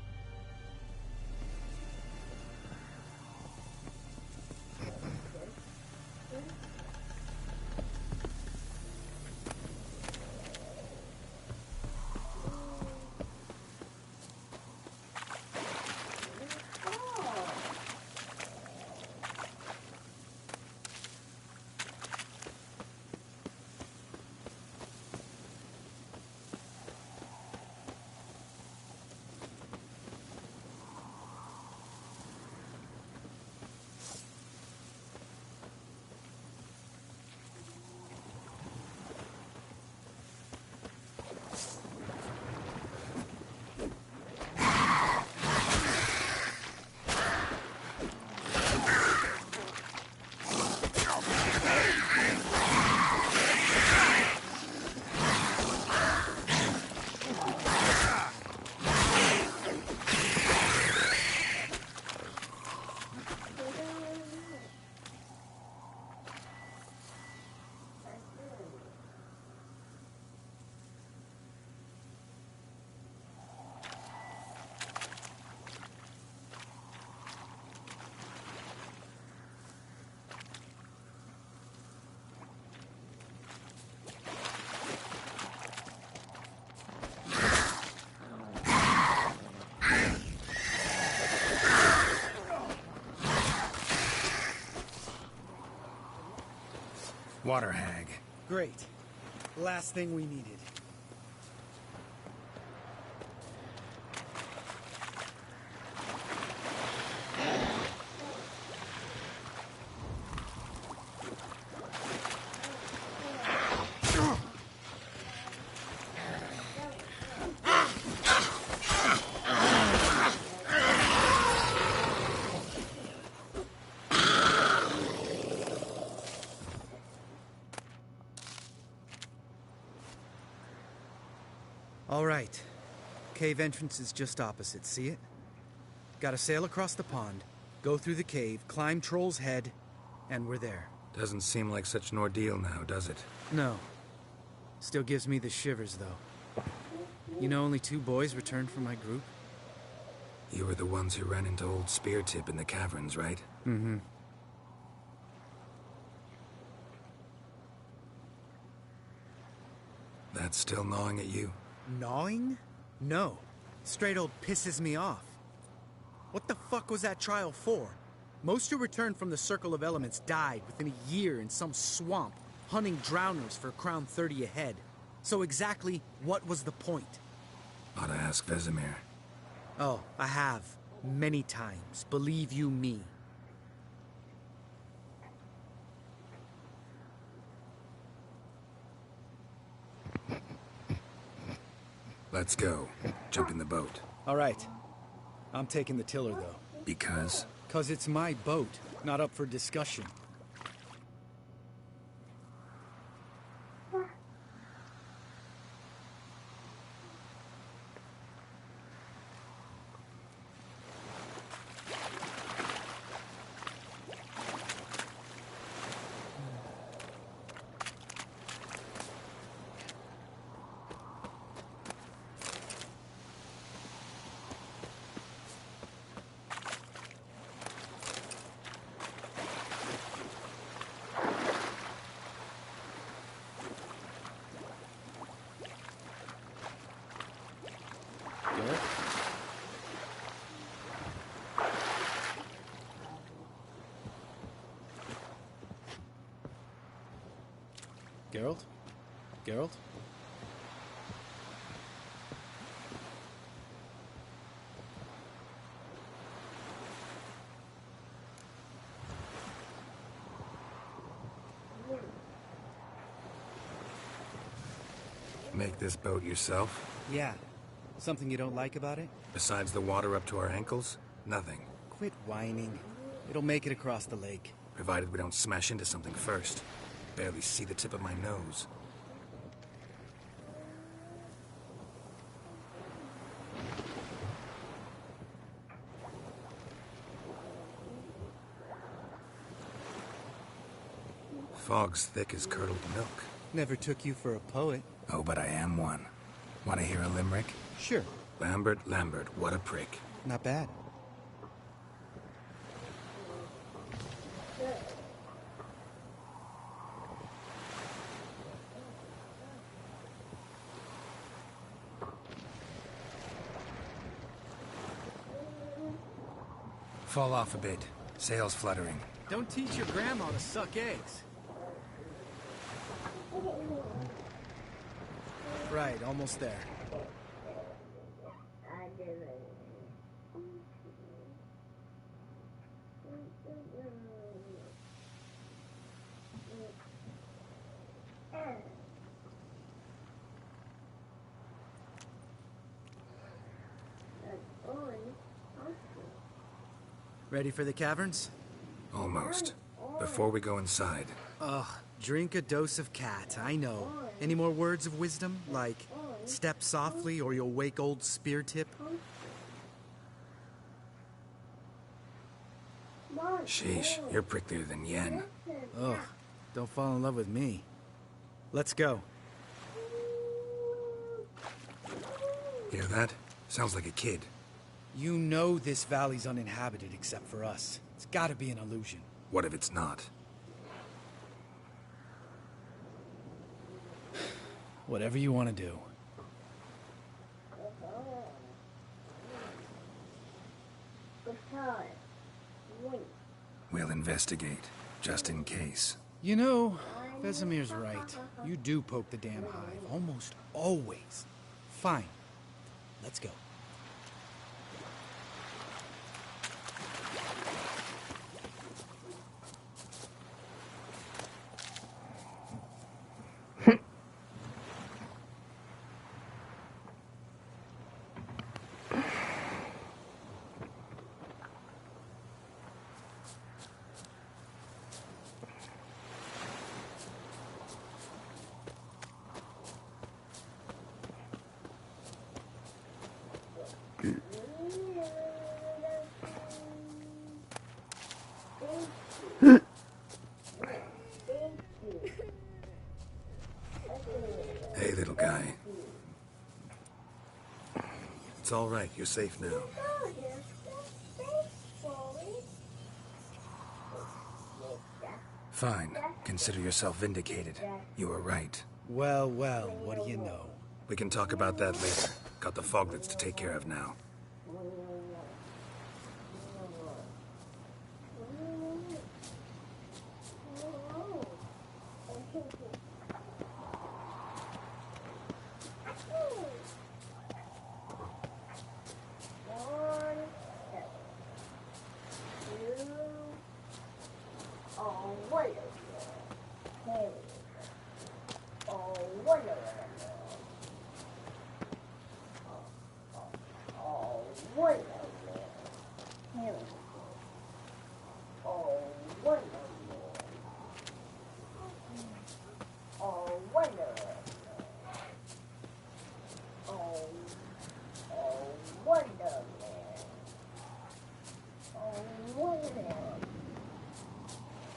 Speaker 4: water hag.
Speaker 7: Great. Last thing we needed. All right. Cave entrance is just opposite, see it? Gotta sail across the pond, go through the cave, climb Troll's Head, and we're there.
Speaker 4: Doesn't seem like such an ordeal now, does it?
Speaker 7: No. Still gives me the shivers, though. You know only 2 boys returned from my group?
Speaker 4: You were the ones who ran into old Speartip in the caverns, right?
Speaker 7: Mm-hmm.
Speaker 4: That's still gnawing at you?
Speaker 7: Gnawing? No. Straight old pisses me off. What the fuck was that trial for? Most who returned from the Circle of Elements died within a year in some swamp, hunting drowners for Crown 30 a head. So exactly what was the point?
Speaker 4: Ought to ask Vesemir.
Speaker 7: Oh, I have. Many times. Believe you me.
Speaker 4: Let's go. Jump in the boat.
Speaker 7: All right. I'm taking the tiller, though.
Speaker 4: Because?
Speaker 7: 'Cause it's my boat, not up for discussion. Geralt? Geralt?
Speaker 4: Make this boat yourself?
Speaker 7: Yeah. Something you don't like about it?
Speaker 4: Besides the water up to our ankles? Nothing.
Speaker 7: Quit whining. It'll make it across the lake.
Speaker 4: Provided we don't smash into something first. Barely see the tip of my nose. Fog's thick as curdled milk.
Speaker 7: Never took you for a poet.
Speaker 4: Oh, but I am one. Want to hear a limerick?
Speaker 7: Sure.
Speaker 4: Lambert, Lambert, what a prick.
Speaker 7: Not bad.
Speaker 4: Fall off a bit. Sails fluttering.
Speaker 7: Don't teach your grandma to suck eggs. Right, almost there. Ready for the caverns?
Speaker 4: Almost. Before we go inside.
Speaker 7: Ugh, drink a dose of cat, I know. Any more words of wisdom, like step softly or you'll wake old Speartip?
Speaker 4: Sheesh, you're pricklier than Yen.
Speaker 7: Ugh, don't fall in love with me. Let's go.
Speaker 4: Hear that? Sounds like a kid.
Speaker 7: You know this valley's uninhabited except for us. It's gotta be an illusion.
Speaker 4: What if it's not?
Speaker 7: Whatever you want to do.
Speaker 4: We'll investigate, just in case.
Speaker 7: You know, Vesemir's right. You do poke the damn hive, almost always. Fine. Let's go.
Speaker 4: Hey, little guy.
Speaker 6: It's all right. You're safe now.
Speaker 4: Fine. Consider yourself vindicated. You were right.
Speaker 7: Well, well, what do you know?
Speaker 6: We can talk about that later. Got the foglets to take care of now.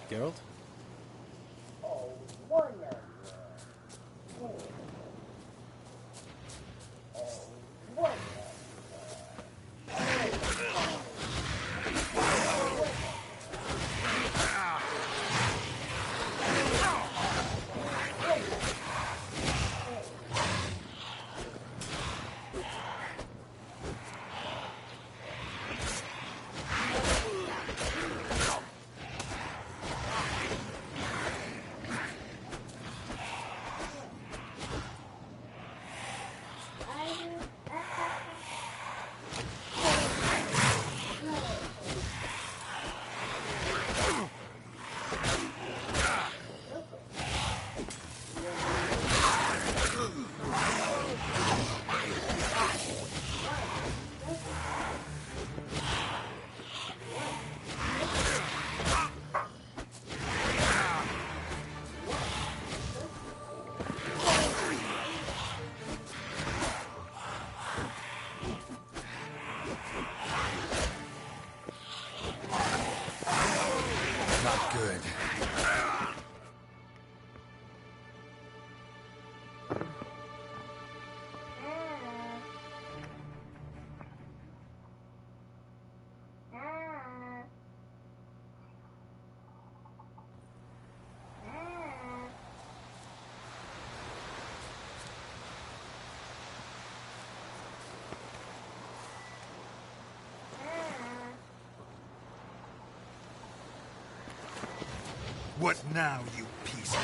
Speaker 7: Geralt?
Speaker 4: Not good.
Speaker 6: What now, you piece of...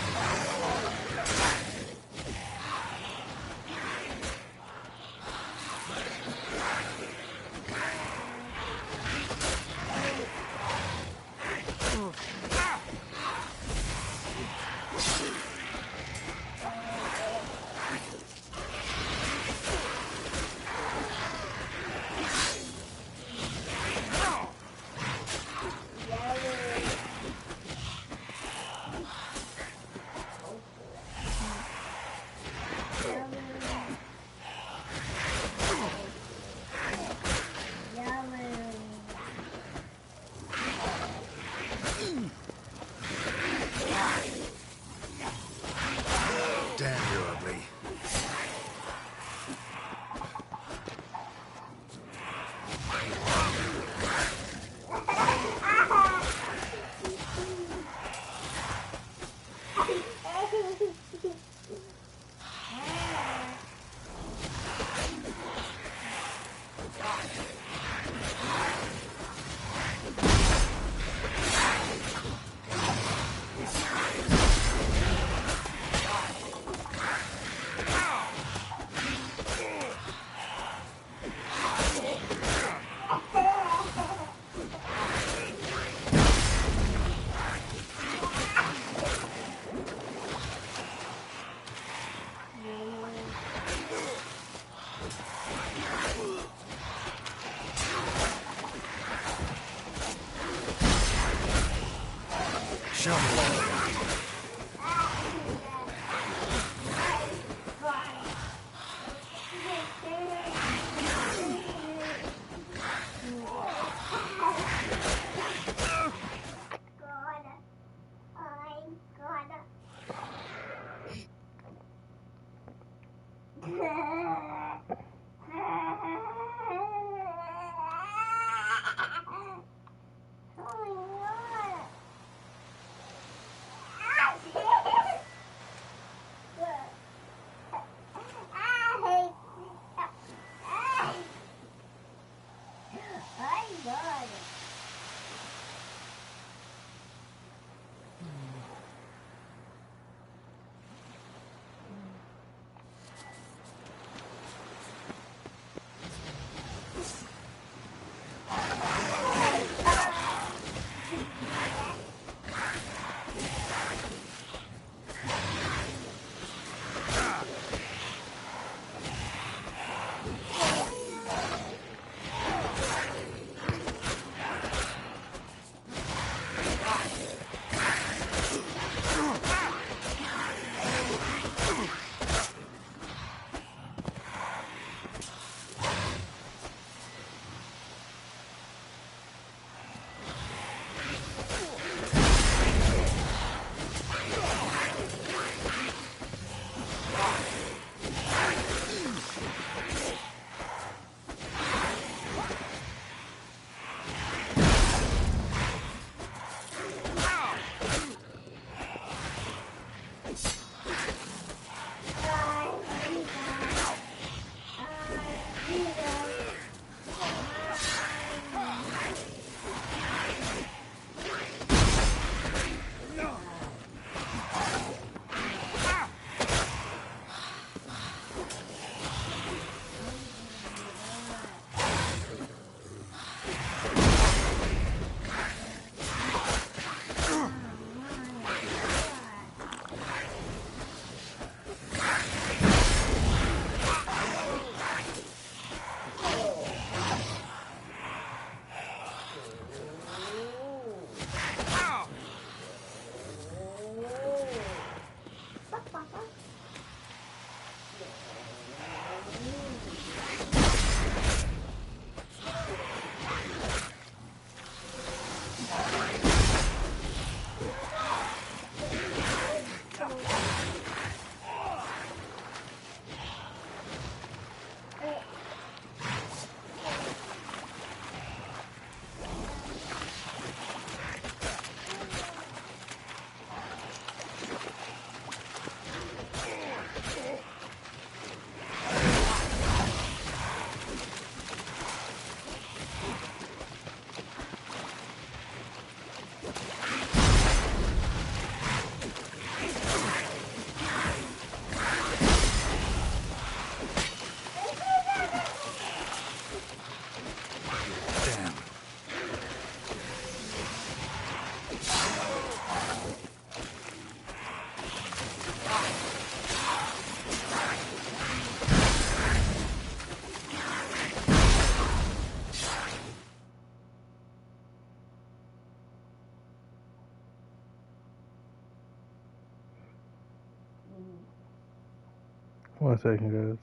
Speaker 2: 1 second, guys.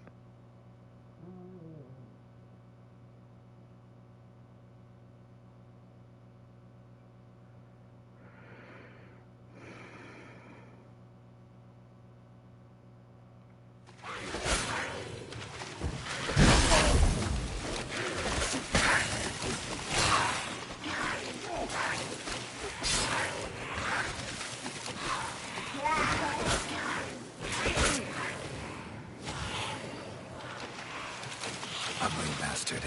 Speaker 4: Ugly bastard.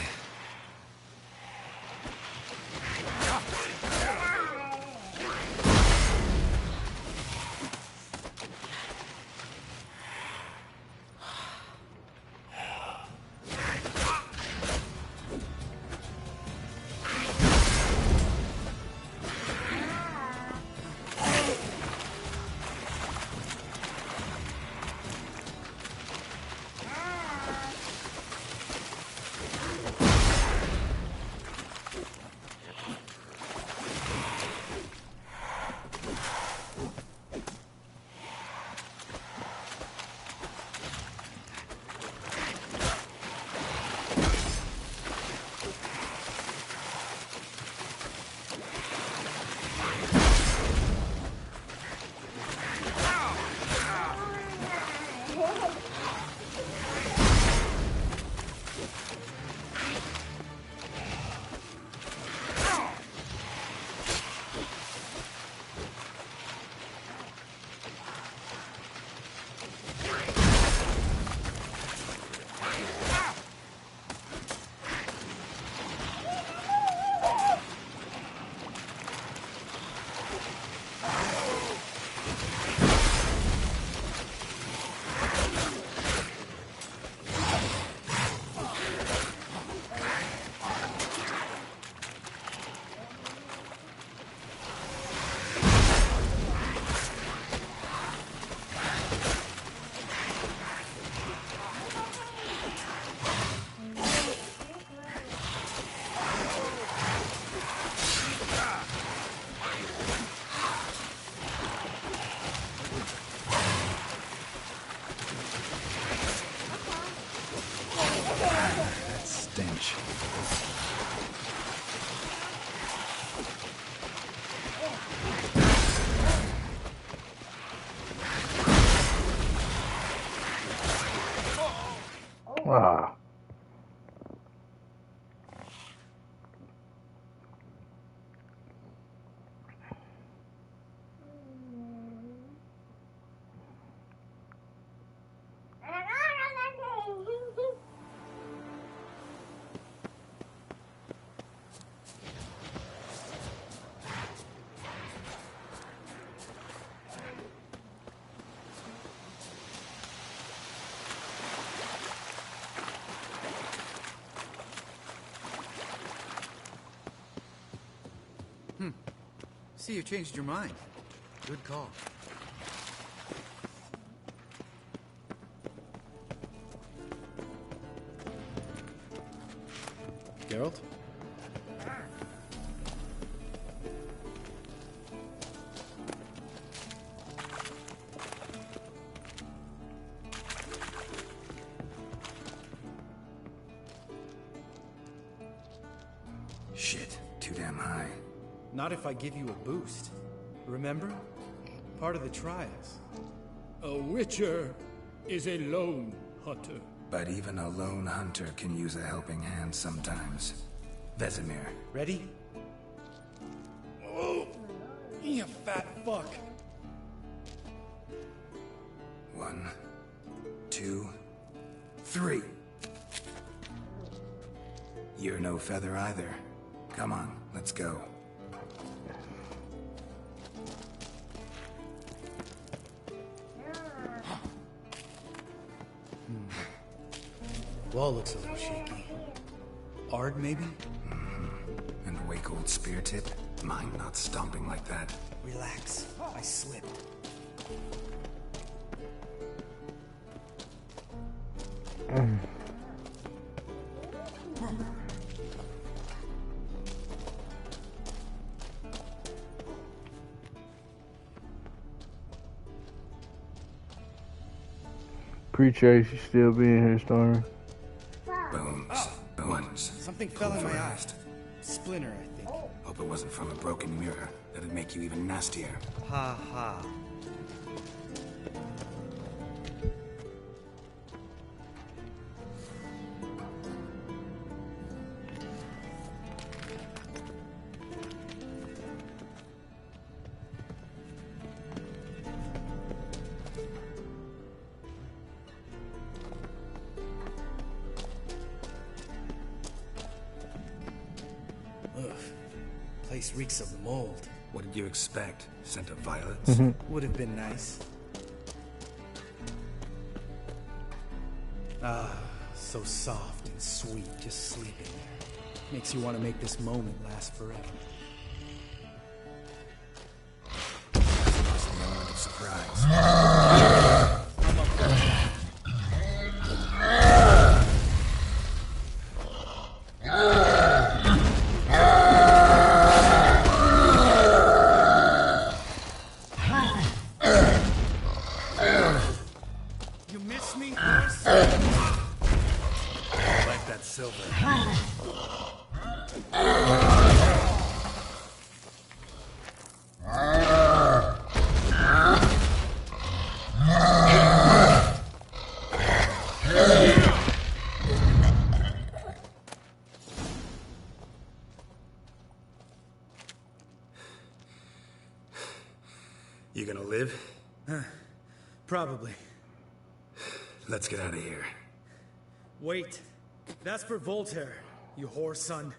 Speaker 4: branch.
Speaker 2: Ah.
Speaker 7: See, you changed your mind. Good call. Geralt?
Speaker 4: Shit, too damn high.
Speaker 7: Not if I give you a boost. Remember? Part of the trials.
Speaker 9: A Witcher is a lone hunter.
Speaker 4: But even a lone hunter can use a helping hand sometimes. Vesemir.
Speaker 7: Ready?
Speaker 9: Oh, you fat fuck.
Speaker 4: 1, 2, 3. You're no feather either. Come on, let's go.
Speaker 7: Wall looks a little shaky. Ard, maybe?
Speaker 4: And a wake old spear tip? Mine not stomping like that.
Speaker 7: Relax. I slipped.
Speaker 2: Appreciate you still being here, Storm.
Speaker 4: Bones. Bones.
Speaker 7: Something fell in my eye.
Speaker 4: Pulverized.
Speaker 7: Splinter, I think.
Speaker 4: Hope it wasn't from a broken mirror. That'd make you even nastier.
Speaker 7: Ha ha. Place reeks of mold.
Speaker 4: What did you expect? Scent of violets?
Speaker 7: Would have been nice. Ah, so soft and sweet, just sleeping there. Makes you want to make this moment last forever.
Speaker 4: Lost the element of surprise.
Speaker 7: You miss me?
Speaker 4: Like that silver. You gonna live?
Speaker 7: Probably.
Speaker 4: Let's get out of here.
Speaker 7: Wait. That's for Voltaire, you whore son.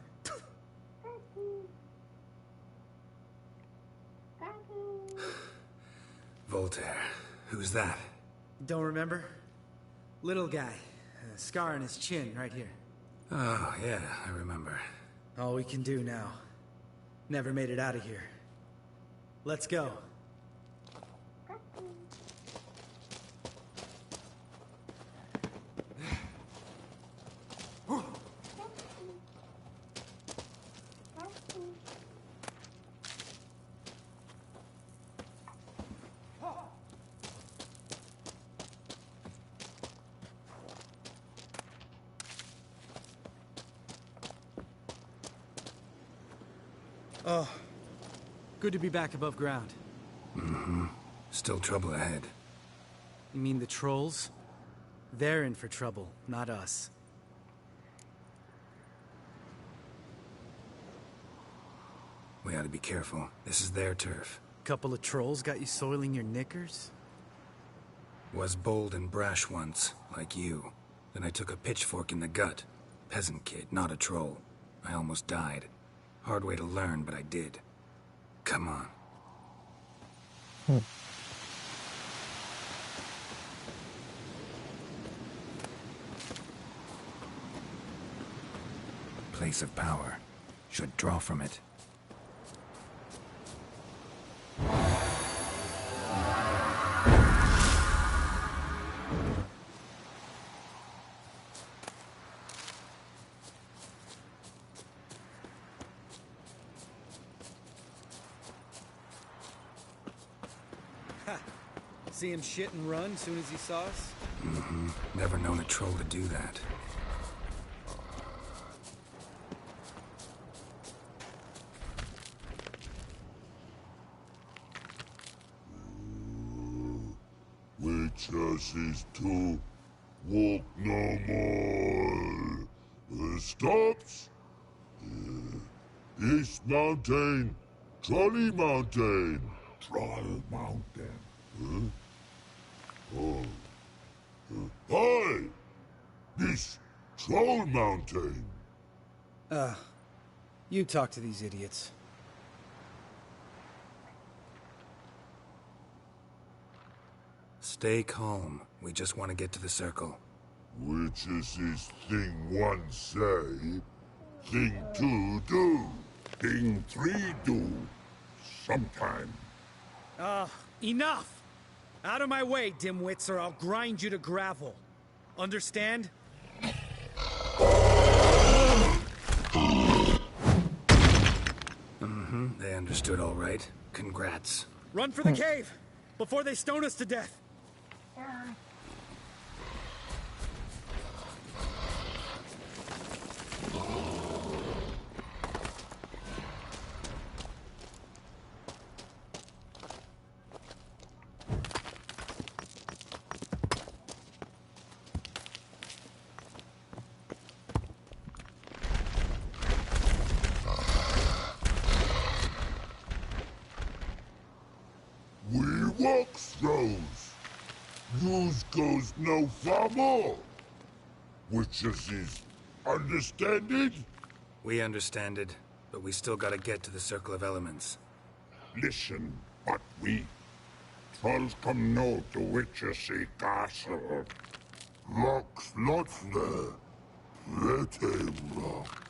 Speaker 4: Voltaire. Who's that?
Speaker 7: Don't remember? Little guy. A scar on his chin right here.
Speaker 4: Oh, yeah, I remember.
Speaker 7: All we can do now. Never made it out of here. Let's go. Oh, good to be back above ground.
Speaker 4: Mm-hmm. Still trouble ahead.
Speaker 7: You mean the trolls? They're in for trouble, not us.
Speaker 4: We ought to be careful. This is their turf.
Speaker 7: Couple of trolls got you soiling your knickers?
Speaker 4: Was bold and brash once, like you. Then I took a pitchfork in the gut. Peasant kid, not a troll. I almost died. Hard way to learn, but I did. Come on. Place of power. Should draw from it.
Speaker 7: See him shit and run soon as he saw us?
Speaker 4: Mm-hmm. Never known a troll to do that.
Speaker 10: Witches is to walk no more. Stops. East Mountain, Trolley Mountain. Troll Mountain. Huh? Oh. Hi! This Troll Mountain.
Speaker 7: You talk to these idiots.
Speaker 4: Stay calm. We just want to get to the circle.
Speaker 10: Which is this thing one say, thing two do, thing three do, sometime.
Speaker 7: Enough! Out of my way, dimwits, or I'll grind you to gravel. Understand?
Speaker 4: Mm-hmm. They understood all right. Congrats.
Speaker 7: Run for the cave! Before they stone us to death!
Speaker 10: We walk throws. News goes no far more. Witches is understand it?
Speaker 4: We understand it, but we still gotta get to the Circle of Elements.
Speaker 10: Listen, but we trolls come no to Witches castle. Lots there. Pretty rock.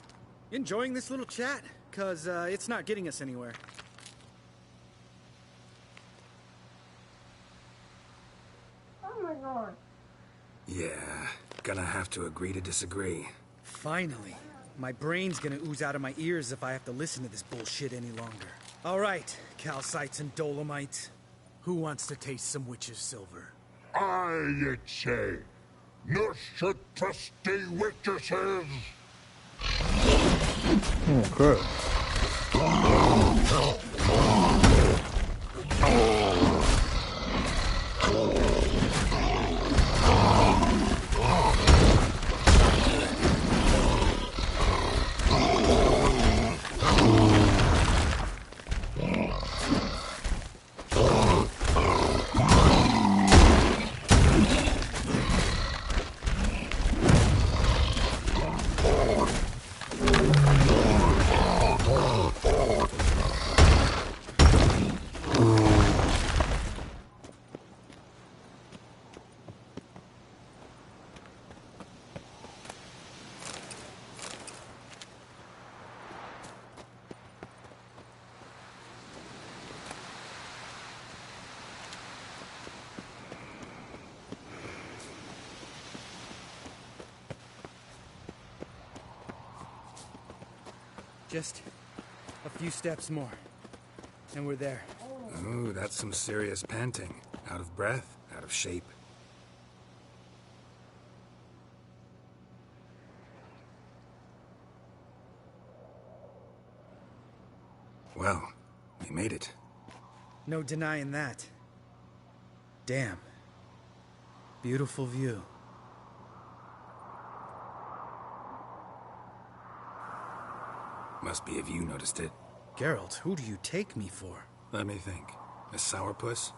Speaker 7: Enjoying this little chat? Cause, it's not getting us anywhere.
Speaker 4: Yeah, gonna have to agree to disagree.
Speaker 7: Finally. My brain's gonna ooze out of my ears if I have to listen to this bullshit any longer. Alright, calcites and dolomites. Who wants to taste some witch's silver?
Speaker 10: I'd say. No should trusty witches is.
Speaker 2: Oh, crap.
Speaker 7: Just a few steps more, and we're there.
Speaker 4: Ooh, that's some serious panting. Out of breath, out of shape. Well, we made it.
Speaker 7: No denying that. Damn. Beautiful view.
Speaker 4: Must be if you noticed it.
Speaker 7: Geralt, who do you take me for?
Speaker 4: Let me think. A sourpuss?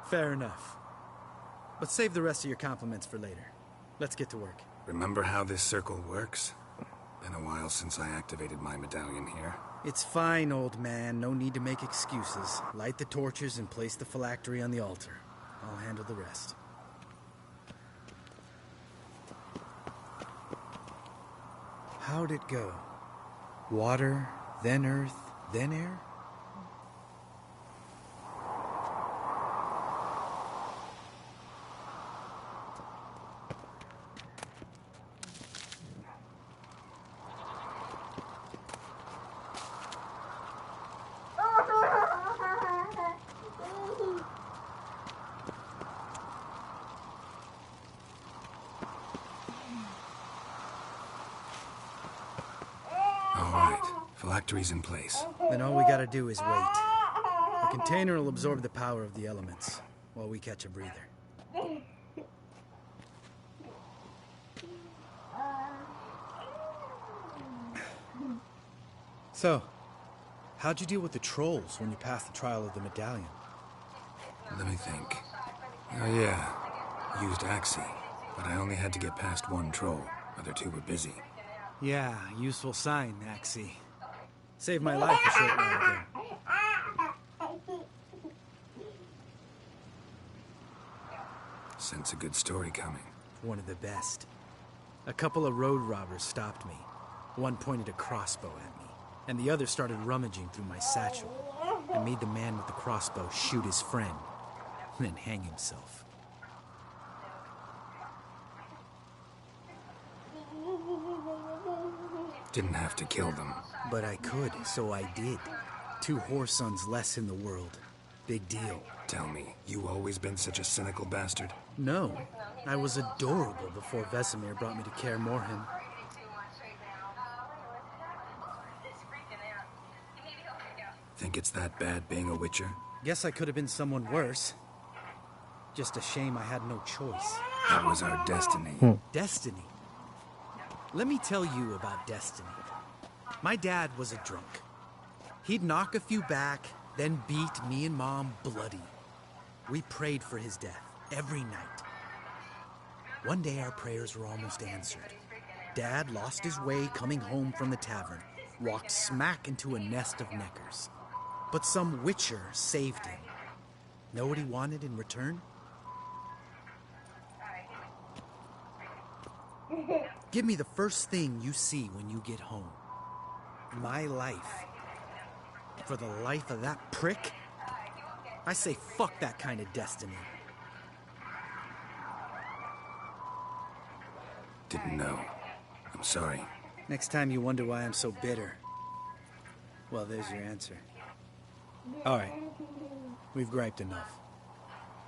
Speaker 7: Fair enough. But save the rest of your compliments for later. Let's get to work.
Speaker 4: Remember how this circle works? Been a while since I activated my medallion here.
Speaker 7: It's fine, old man. No need to make excuses. Light the torches and place the phylactery on the altar. I'll handle the rest. How'd it go? Water, then earth, then air?
Speaker 4: Phylactery's in place.
Speaker 7: Then all we gotta do is wait. The container will absorb the power of the elements, while we catch a breather. So, how'd you deal with the trolls when you passed the trial of the medallion?
Speaker 4: Let me think. Oh yeah, used Axie, but I only had to get past one troll. Other two were busy.
Speaker 7: Yeah, useful sign, Axie. Saved my life a short while ago.
Speaker 4: Sense a good story coming.
Speaker 7: One of the best. A couple of road robbers stopped me. One pointed a crossbow at me, and the other started rummaging through my satchel. I made the man with the crossbow shoot his friend, then hang himself.
Speaker 4: Didn't have to kill them.
Speaker 7: But I could, so I did. 2 whoresons less in the world. Big deal.
Speaker 4: Tell me, you always been such a cynical bastard?
Speaker 7: No. I was adorable before Vesemir brought me to Kaer Morhen.
Speaker 4: Think it's that bad being a Witcher?
Speaker 7: Guess I could have been someone worse. Just a shame I had no choice.
Speaker 4: That was our destiny.
Speaker 7: Destiny? Let me tell you about destiny. My dad was a drunk. He'd knock a few back, then beat me and Mom bloody. We prayed for his death every night. One day our prayers were almost answered. Dad lost his way coming home from the tavern, walked smack into a nest of neckers. But some Witcher saved him. Know what he wanted in return? Give me the first thing you see when you get home. My life. For the life of that prick? I say fuck that kind of destiny.
Speaker 4: Didn't know. I'm sorry.
Speaker 7: Next time you wonder why I'm so bitter, well, there's your answer. All right. We've griped enough.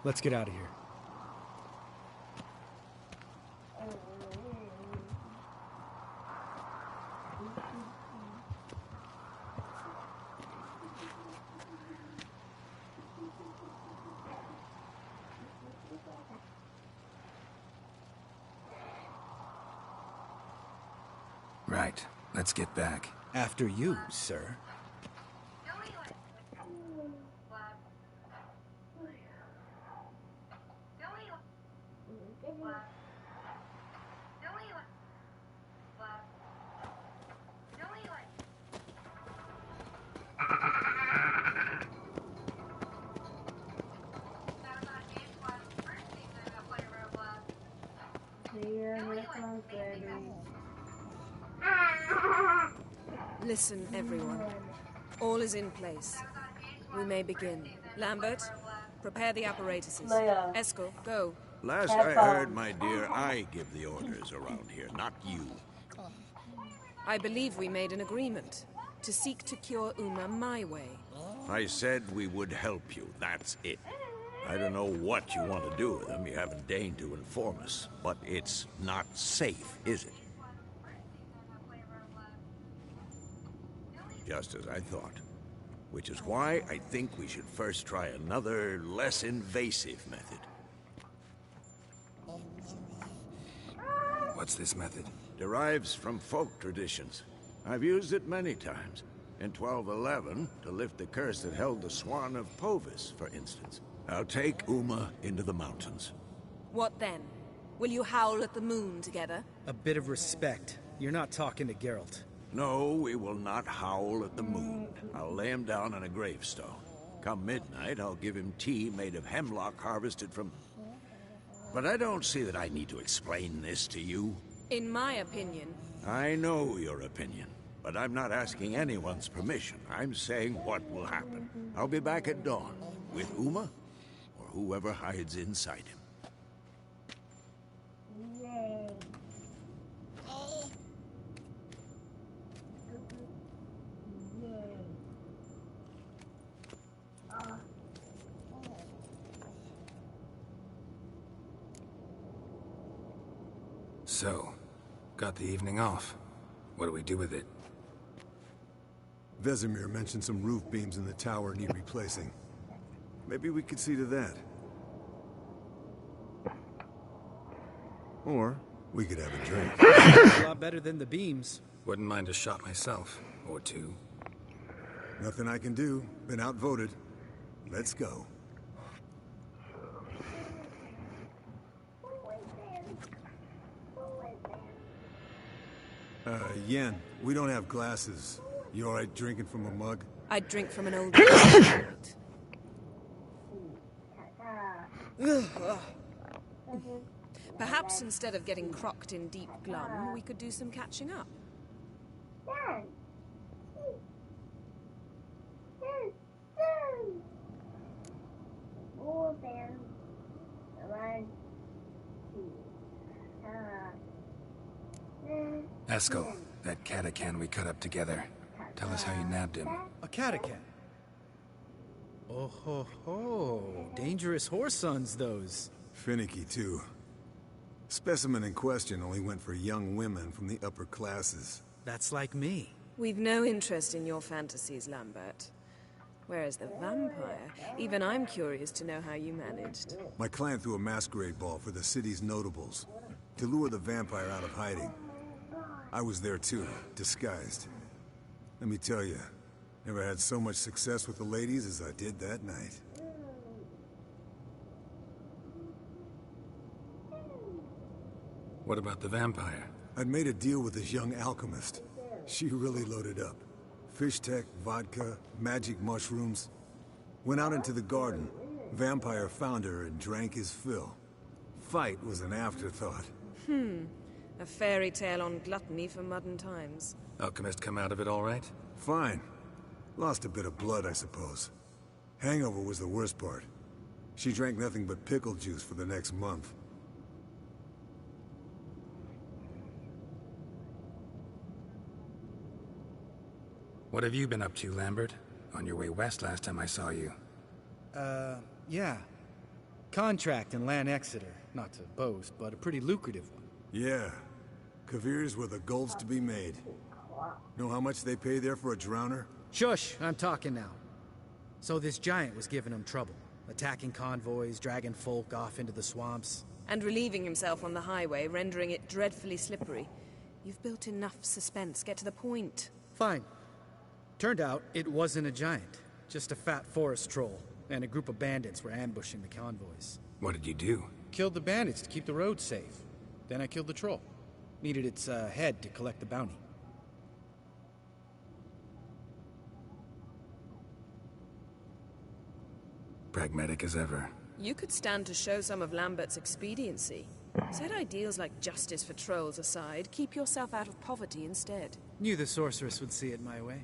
Speaker 7: Let's get out of here.
Speaker 4: Right. Let's get back.
Speaker 7: After you, sir.
Speaker 5: Listen, everyone. All is in place. We may begin. Lambert, prepare the apparatuses. Eskel, go.
Speaker 11: Last I heard, my dear, I give the orders around here, not you.
Speaker 5: I believe we made an agreement to seek to cure Uma my way.
Speaker 11: I said we would help you, that's it. I don't know what you want to do with them, you haven't deigned to inform us. But it's not safe, is it? just as I thought. Which is why I think we should first try another, less invasive method.
Speaker 4: What's this method?
Speaker 11: Derives from folk traditions. I've used it many times. In 1211, to lift the curse that held the Swan of Povis, for instance. I'll take Uma into the mountains.
Speaker 5: What then? Will you howl at the moon together?
Speaker 7: A bit of respect. You're not talking to Geralt.
Speaker 11: No, we will not howl at the moon. I'll lay him down on a gravestone. Come midnight, I'll give him tea made of hemlock harvested from... But I don't see that I need to explain this to you.
Speaker 5: In my opinion...
Speaker 11: I know your opinion, but I'm not asking anyone's permission. I'm saying what will happen. I'll be back at dawn, with Uma, or whoever hides inside him.
Speaker 4: So, got the evening off. What do we do with it?
Speaker 6: Vesemir mentioned some roof beams in the tower need replacing. Maybe we could see to that. Or we could have a drink.
Speaker 7: A lot better than the beams.
Speaker 4: Wouldn't mind a shot myself, or two.
Speaker 6: Nothing I can do. Been outvoted. Let's go. Yen, we don't have glasses. You alright drinking from a mug?
Speaker 5: I'd drink from an old... Perhaps instead of getting crocked in deep glum, we could do some catching up.
Speaker 4: Eskel, that catacan we cut up together. Tell us how you nabbed him.
Speaker 7: A catacan? Oh ho ho. Dangerous horse sons, those.
Speaker 6: Finicky, too. Specimen in question only went for young women from the upper classes.
Speaker 7: That's like me.
Speaker 5: We've no interest in your fantasies, Lambert. Whereas the vampire, even I'm curious to know how you managed.
Speaker 6: My clan threw a masquerade ball for the city's notables, to lure the vampire out of hiding. I was there too, disguised. Let me tell you, never had so much success with the ladies as I did that night.
Speaker 4: What about the vampire?
Speaker 6: I'd made a deal with this young alchemist. She really loaded up. Fish tech, vodka, magic mushrooms. Went out into the garden. Vampire found her and drank his fill. Fight was an afterthought.
Speaker 5: A fairy tale on gluttony for modern times.
Speaker 4: Alchemist come out of it all right?
Speaker 6: Fine. Lost a bit of blood, I suppose. Hangover was the worst part. She drank nothing but pickle juice for the next month.
Speaker 4: What have you been up to, Lambert? On your way west last time I saw you.
Speaker 7: Yeah. Contract in Lan Exeter. Not to boast, but a pretty lucrative one.
Speaker 6: Yeah. Kavir's where the gold's to be made. Know how much they pay there for a drowner?
Speaker 7: Shush, I'm talking now. So this giant was giving him trouble. Attacking convoys, dragging folk off into the swamps.
Speaker 5: And relieving himself on the highway, rendering it dreadfully slippery. You've built enough suspense. Get to the point.
Speaker 7: Fine. Turned out, it wasn't a giant. Just a fat forest troll. And a group of bandits were ambushing the convoys.
Speaker 4: What did you do?
Speaker 7: Killed the bandits to keep the road safe. Then I killed the troll. Needed its head to collect the bounty.
Speaker 4: Pragmatic as ever.
Speaker 5: You could stand to show some of Lambert's expediency. Set ideals like justice for trolls aside, keep yourself out of poverty instead.
Speaker 7: Knew the sorceress would see it my way.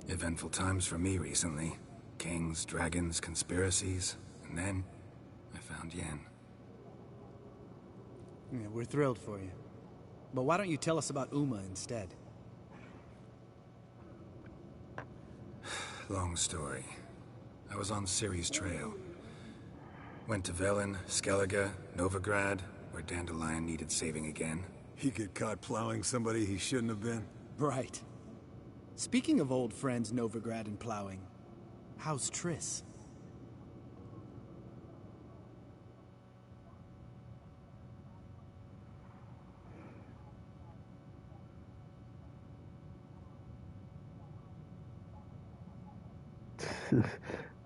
Speaker 4: Eventful times for me recently. Kings, dragons, conspiracies. And then, I found Yen.
Speaker 7: Yeah, we're thrilled for you. But why don't you tell us about Uma instead?
Speaker 4: Long story. I was on Ciri's trail. Went to Velen, Skellige, Novigrad, where Dandelion needed saving again.
Speaker 6: He get caught plowing somebody he shouldn't have been?
Speaker 7: Right. Speaking of old friends Novigrad and plowing, how's Triss?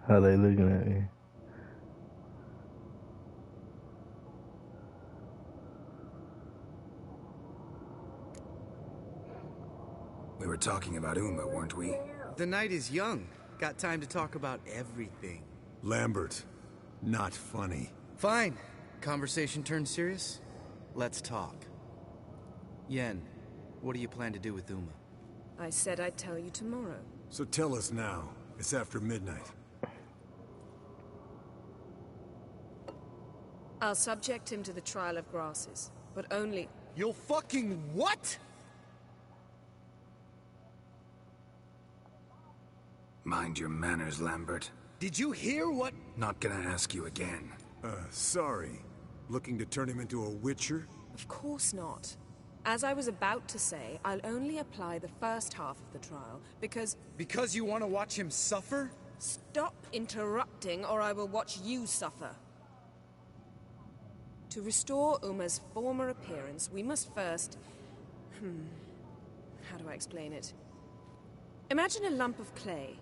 Speaker 2: How they looking at me?
Speaker 4: We were talking about Uma, weren't we?
Speaker 7: The night is young. Got time to talk about everything.
Speaker 6: Lambert, not funny.
Speaker 7: Fine. Conversation turned serious? Let's talk. Yen, what do you plan to do with Uma?
Speaker 5: I said I'd tell you tomorrow.
Speaker 6: So tell us now. It's after midnight.
Speaker 5: I'll subject him to the trial of grasses, but only...
Speaker 7: You'll fucking what?
Speaker 4: Mind your manners, Lambert.
Speaker 7: Did you hear what?
Speaker 4: Not gonna ask you again.
Speaker 6: Sorry. Looking to turn him into a Witcher?
Speaker 5: Of course not. As I was about to say, I'll only apply the first half of the trial, because...
Speaker 7: Because you want to watch him suffer?
Speaker 5: Stop interrupting, or I will watch you suffer. To restore Uma's former appearance, we must first... How do I explain it? Imagine a lump of clay.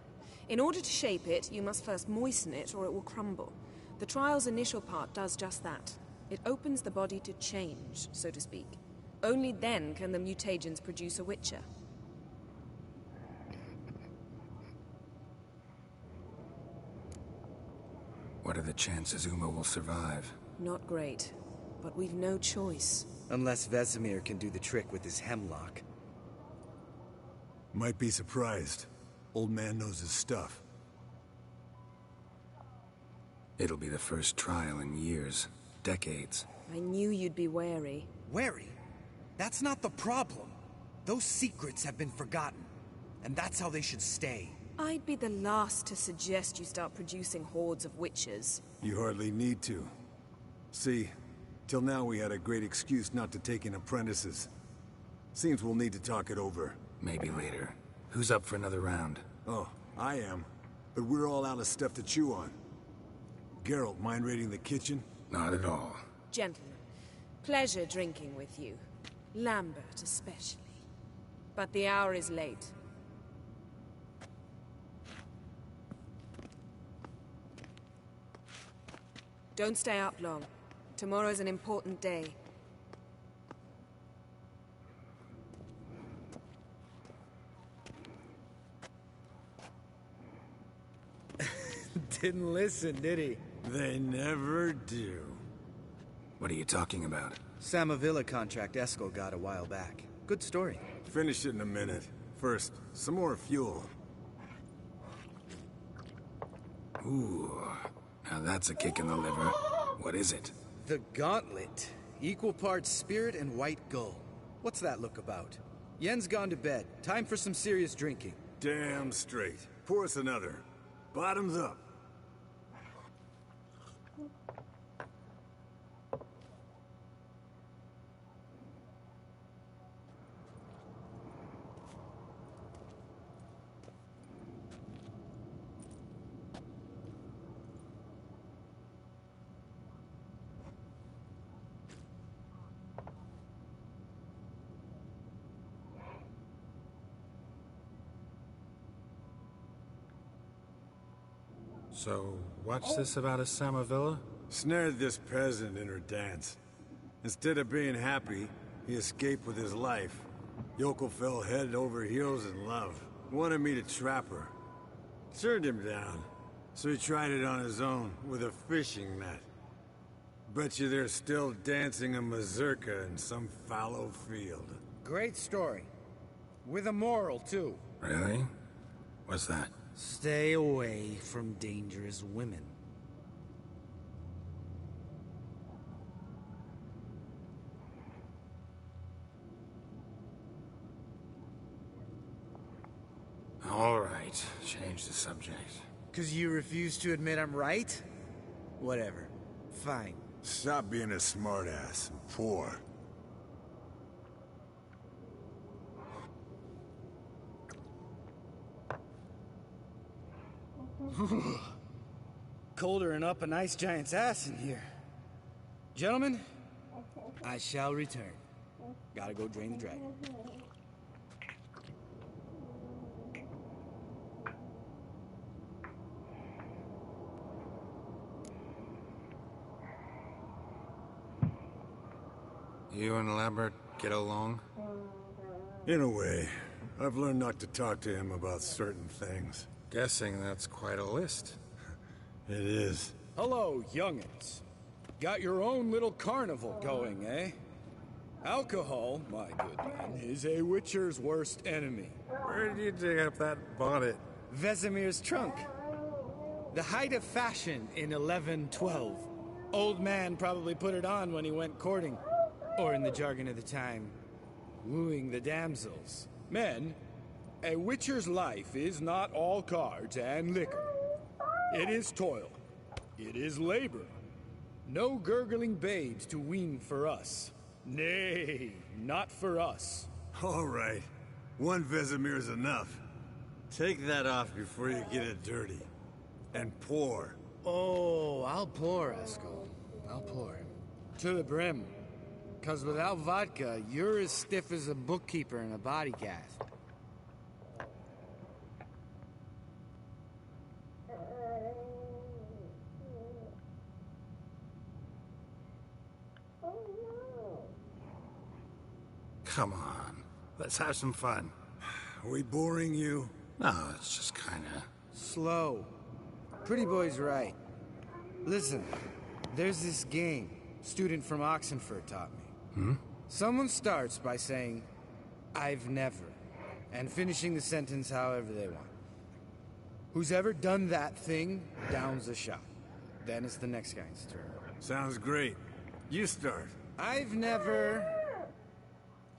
Speaker 5: In order to shape it, you must first moisten it, or it will crumble. The trial's initial part does just that. It opens the body to change, so to speak. Only then can the mutagens produce a Witcher.
Speaker 4: What are the chances Uma will survive?
Speaker 5: Not great, but we've no choice.
Speaker 7: Unless Vesemir can do the trick with his hemlock.
Speaker 6: Might be surprised. Old man knows his stuff.
Speaker 4: It'll be the first trial in years. Decades.
Speaker 5: I knew you'd be wary.
Speaker 7: Wary? That's not the problem. Those secrets have been forgotten. And that's how they should stay.
Speaker 5: I'd be the last to suggest you start producing hordes of witches.
Speaker 6: You hardly need to. See, till now we had a great excuse not to take in apprentices. Seems we'll need to talk it over.
Speaker 4: Maybe later. Who's up for another round?
Speaker 6: Oh, I am. But we're all out of stuff to chew on. Geralt, mind raiding the kitchen?
Speaker 4: Not at all.
Speaker 5: Gentlemen, pleasure drinking with you. Lambert especially. But the hour is late. Don't stay up long. Tomorrow's an important day.
Speaker 7: Didn't listen, did he?
Speaker 6: They never do.
Speaker 4: What are you talking about?
Speaker 7: Samavilla contract Eskel got a while back. Good story.
Speaker 6: Finish it in a minute. First, some more fuel.
Speaker 4: Ooh, now that's a kick in the liver. What is it?
Speaker 7: The Gauntlet. Equal parts spirit and white gull. What's that look about? Yen's gone to bed. Time for some serious drinking.
Speaker 6: Damn straight. Pour us another. Bottoms up.
Speaker 1: So, what's this about a Samavilla?
Speaker 6: Snared this peasant in her dance. Instead of being happy, he escaped with his life. Yokel fell head over heels in love. Wanted me to trap her. Turned him down. So he tried it on his own, with a fishing net. Bet you they're still dancing a mazurka in some fallow field.
Speaker 7: Great story. With a moral, too.
Speaker 4: Really? What's that?
Speaker 7: Stay away from dangerous women.
Speaker 4: All right, change the subject.
Speaker 7: 'Cause you refuse to admit I'm right? Whatever. Fine.
Speaker 6: Stop being a smartass and pour.
Speaker 7: Colder and up an ice giant's ass in here. Gentlemen, I shall return. Gotta go drain the dragon.
Speaker 4: You and Lambert get along?
Speaker 6: In a way. I've learned not to talk to him about certain things.
Speaker 4: Guessing that's quite a list.
Speaker 6: It is.
Speaker 9: Hello, young'uns. Got your own little carnival going, eh? Alcohol, my good man, is a Witcher's worst enemy.
Speaker 4: Where did you dig up that bonnet?
Speaker 7: Vesemir's trunk. The height of fashion in 1112. Old man probably put it on when he went courting. Or in the jargon of the time, wooing the damsels.
Speaker 9: Men, a Witcher's life is not all cards and liquor. It is toil. It is labor. No gurgling babes to wean for us. Nay, not for us.
Speaker 6: All right. One Vesemir's enough. Take that off before you get it dirty. And pour.
Speaker 7: Oh, I'll pour, Eskel. I'll pour. To the brim. 'Cause without vodka, you're as stiff as a bookkeeper in a body cast.
Speaker 4: Come on, let's have some fun.
Speaker 6: Are we boring you?
Speaker 4: No, it's just kinda...
Speaker 7: Slow. Pretty boy's right. Listen, there's this game student from Oxenford taught me. Someone starts by saying, I've never, and finishing the sentence however they want. Who's ever done that thing downs a shot. Then it's the next guy's turn.
Speaker 6: Sounds great. You start.
Speaker 7: I've never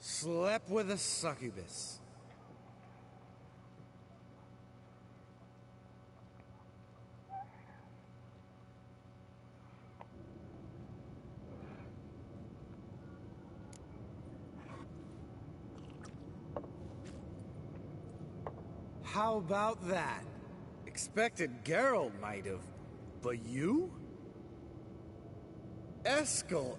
Speaker 7: slept with a succubus. How about that? Expected Geralt might have, but you? Eskel.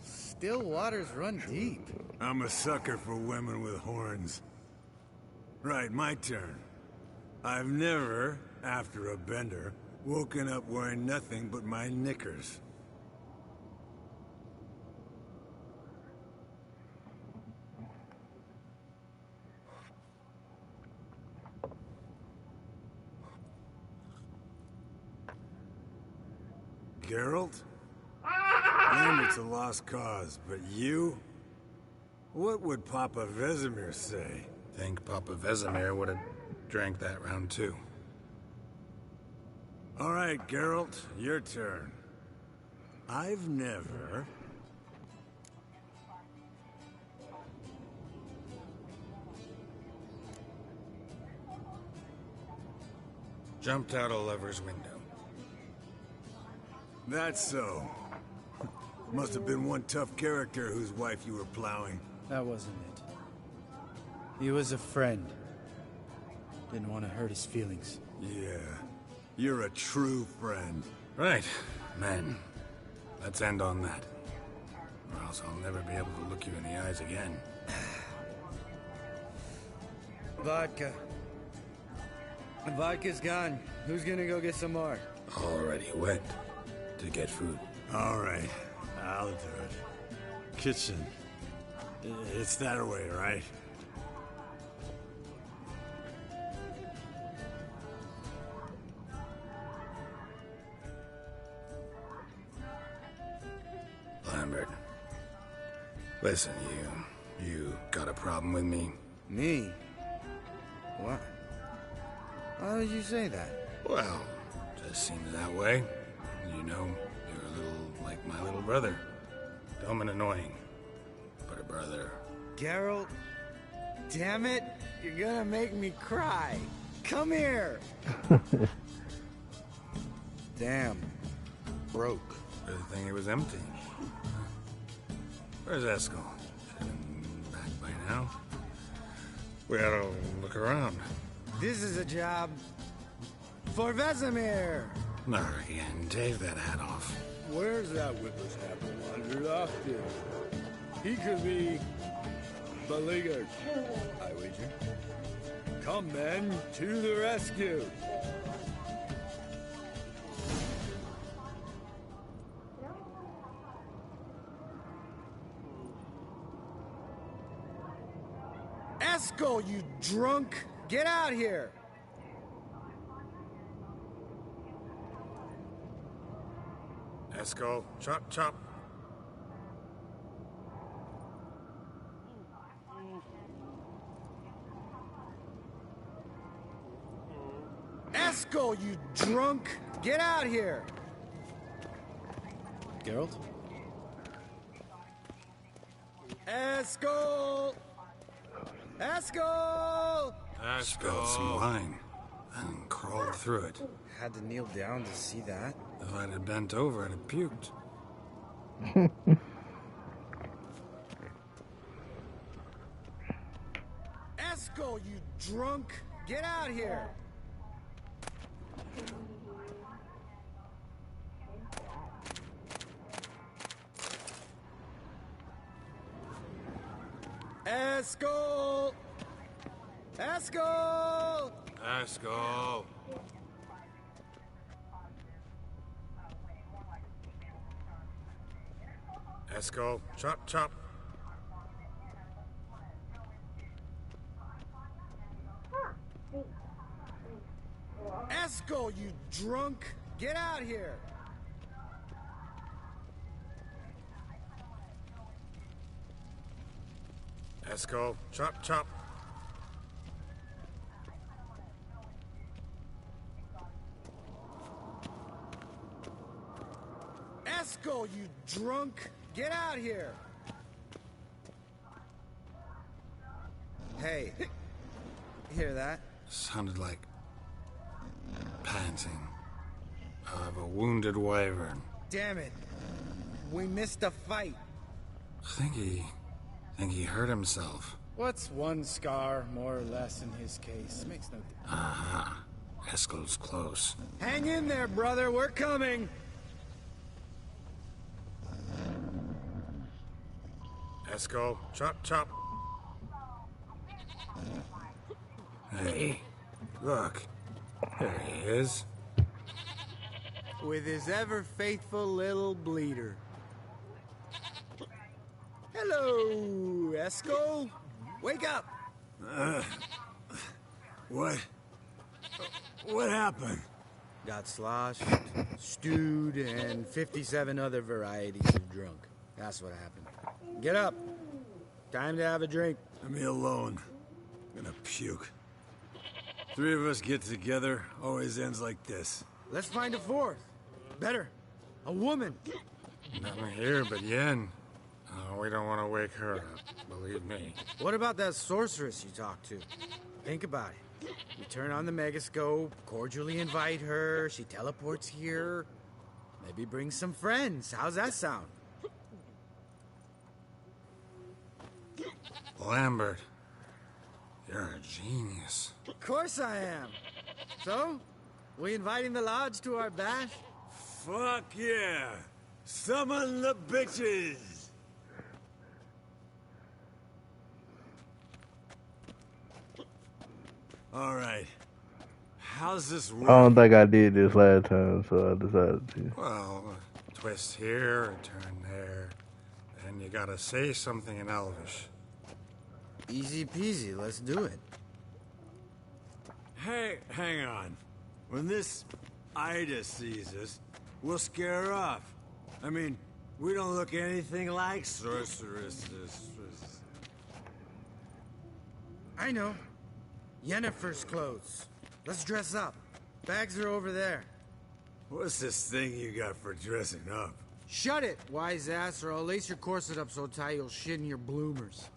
Speaker 7: Still waters run deep.
Speaker 6: I'm a sucker for women with horns. Right, my turn. I've never, after a bender, woken up wearing nothing but my knickers. Geralt? Lambert's a lost cause, but you? What would Papa Vesemir say?
Speaker 4: Think Papa Vesemir would have drank that round too.
Speaker 6: All right, Geralt, your turn. I've never...
Speaker 4: Jumped out a lover's window.
Speaker 6: That's so. Must have been one tough character whose wife you were plowing.
Speaker 7: That wasn't it. He was a friend. Didn't want to hurt his feelings.
Speaker 6: Yeah. You're a true friend.
Speaker 4: Right, men. Let's end on that. Or else I'll never be able to look you in the eyes again.
Speaker 7: Vodka. The vodka's gone. Who's gonna go get some more?
Speaker 4: Already went to get food.
Speaker 6: All right, I'll do it. Kitchen. It's that way, right?
Speaker 4: Lambert. Listen, you got a problem with me?
Speaker 7: Me? What? Why did you say that?
Speaker 4: Well, just seems that way. You know, you're a little like my little brother. Dumb and annoying, but a brother.
Speaker 7: Geralt, damn it, you're gonna make me cry. Come here. Damn. Broke.
Speaker 4: Good thing it was empty. Where's Eskel? Should have been back by now. We ought to look around.
Speaker 7: This is a job For Vesemir!
Speaker 4: Not again. Take that hat off.
Speaker 9: Where's that whippersnapper wandered off to? He could be beleaguered, I wager. Come, men, to the rescue!
Speaker 7: Eskel, you drunk! Get out here!
Speaker 4: Esco, chop chop.
Speaker 7: Eskel, you drunk! Get out here! Geralt? Eskel! Eskel!
Speaker 4: Spilled some wine and crawled through it.
Speaker 7: Had to kneel down to see that.
Speaker 4: If I'd have bent over, I'd have puked.
Speaker 7: Eskel, you drunk! Get out here! Eskel! Eskel!
Speaker 4: Esco. Esco, chop chop.
Speaker 7: Eskel, you drunk! Get out here!
Speaker 4: Esco, chop chop.
Speaker 7: Eskel, you drunk! Get out here! Hey, hear that?
Speaker 4: Sounded like panting of a wounded wyvern.
Speaker 7: Damn it. We missed a fight.
Speaker 4: Think he hurt himself.
Speaker 9: What's one scar, more or less, in his case? Makes no difference.
Speaker 4: Aha. Eskel's close.
Speaker 7: Hang in there, brother. We're coming.
Speaker 4: Esco, chop chop. Hey, look. There he is.
Speaker 7: With his ever-faithful little bleeder. Hello, Eskel. Wake up.
Speaker 6: What? What happened?
Speaker 7: Got sloshed, stewed, and 57 other varieties of drunk. That's what happened. Get up. Time to have a drink.
Speaker 6: Leave me alone. I'm gonna puke. Three of us get together, always ends like this.
Speaker 7: Let's find a fourth. Better. A woman.
Speaker 4: Nothing here but Yen. Oh, we don't want to wake her up, believe me.
Speaker 7: What about that sorceress you talked to? Think about it. You turn on the megascope, cordially invite her, she teleports here. Maybe bring some friends. How's that sound?
Speaker 4: Lambert, you're a genius.
Speaker 7: Of course I am. So, we inviting the lodge to our bash?
Speaker 6: Fuck yeah! Summon the bitches! Alright. How's this work?
Speaker 2: I don't think I did this last time, so I decided to.
Speaker 4: Well, a twist here, a turn there. Then you gotta say something in Elvish.
Speaker 7: Easy peasy, let's do it.
Speaker 6: Hey, hang on. When this Ida sees us, we'll scare her off. I mean, we don't look anything like sorceresses.
Speaker 7: I know. Yennefer's clothes. Let's dress up. Bags are over there.
Speaker 6: What's this thing you got for dressing up?
Speaker 7: Shut it, wise ass, or I'll lace your corset up so tight you'll shit in your bloomers.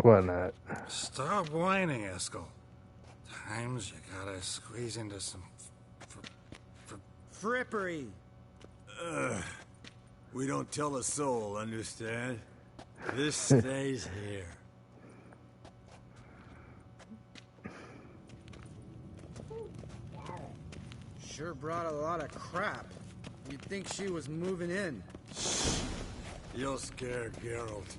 Speaker 2: Why not?
Speaker 4: Stop whining, Eskel. Times you gotta squeeze into some
Speaker 7: Frippery.
Speaker 6: We don't tell a soul, understand? This stays here.
Speaker 7: Sure brought a lot of crap. You'd think she was moving in.
Speaker 6: You'll scare Geralt.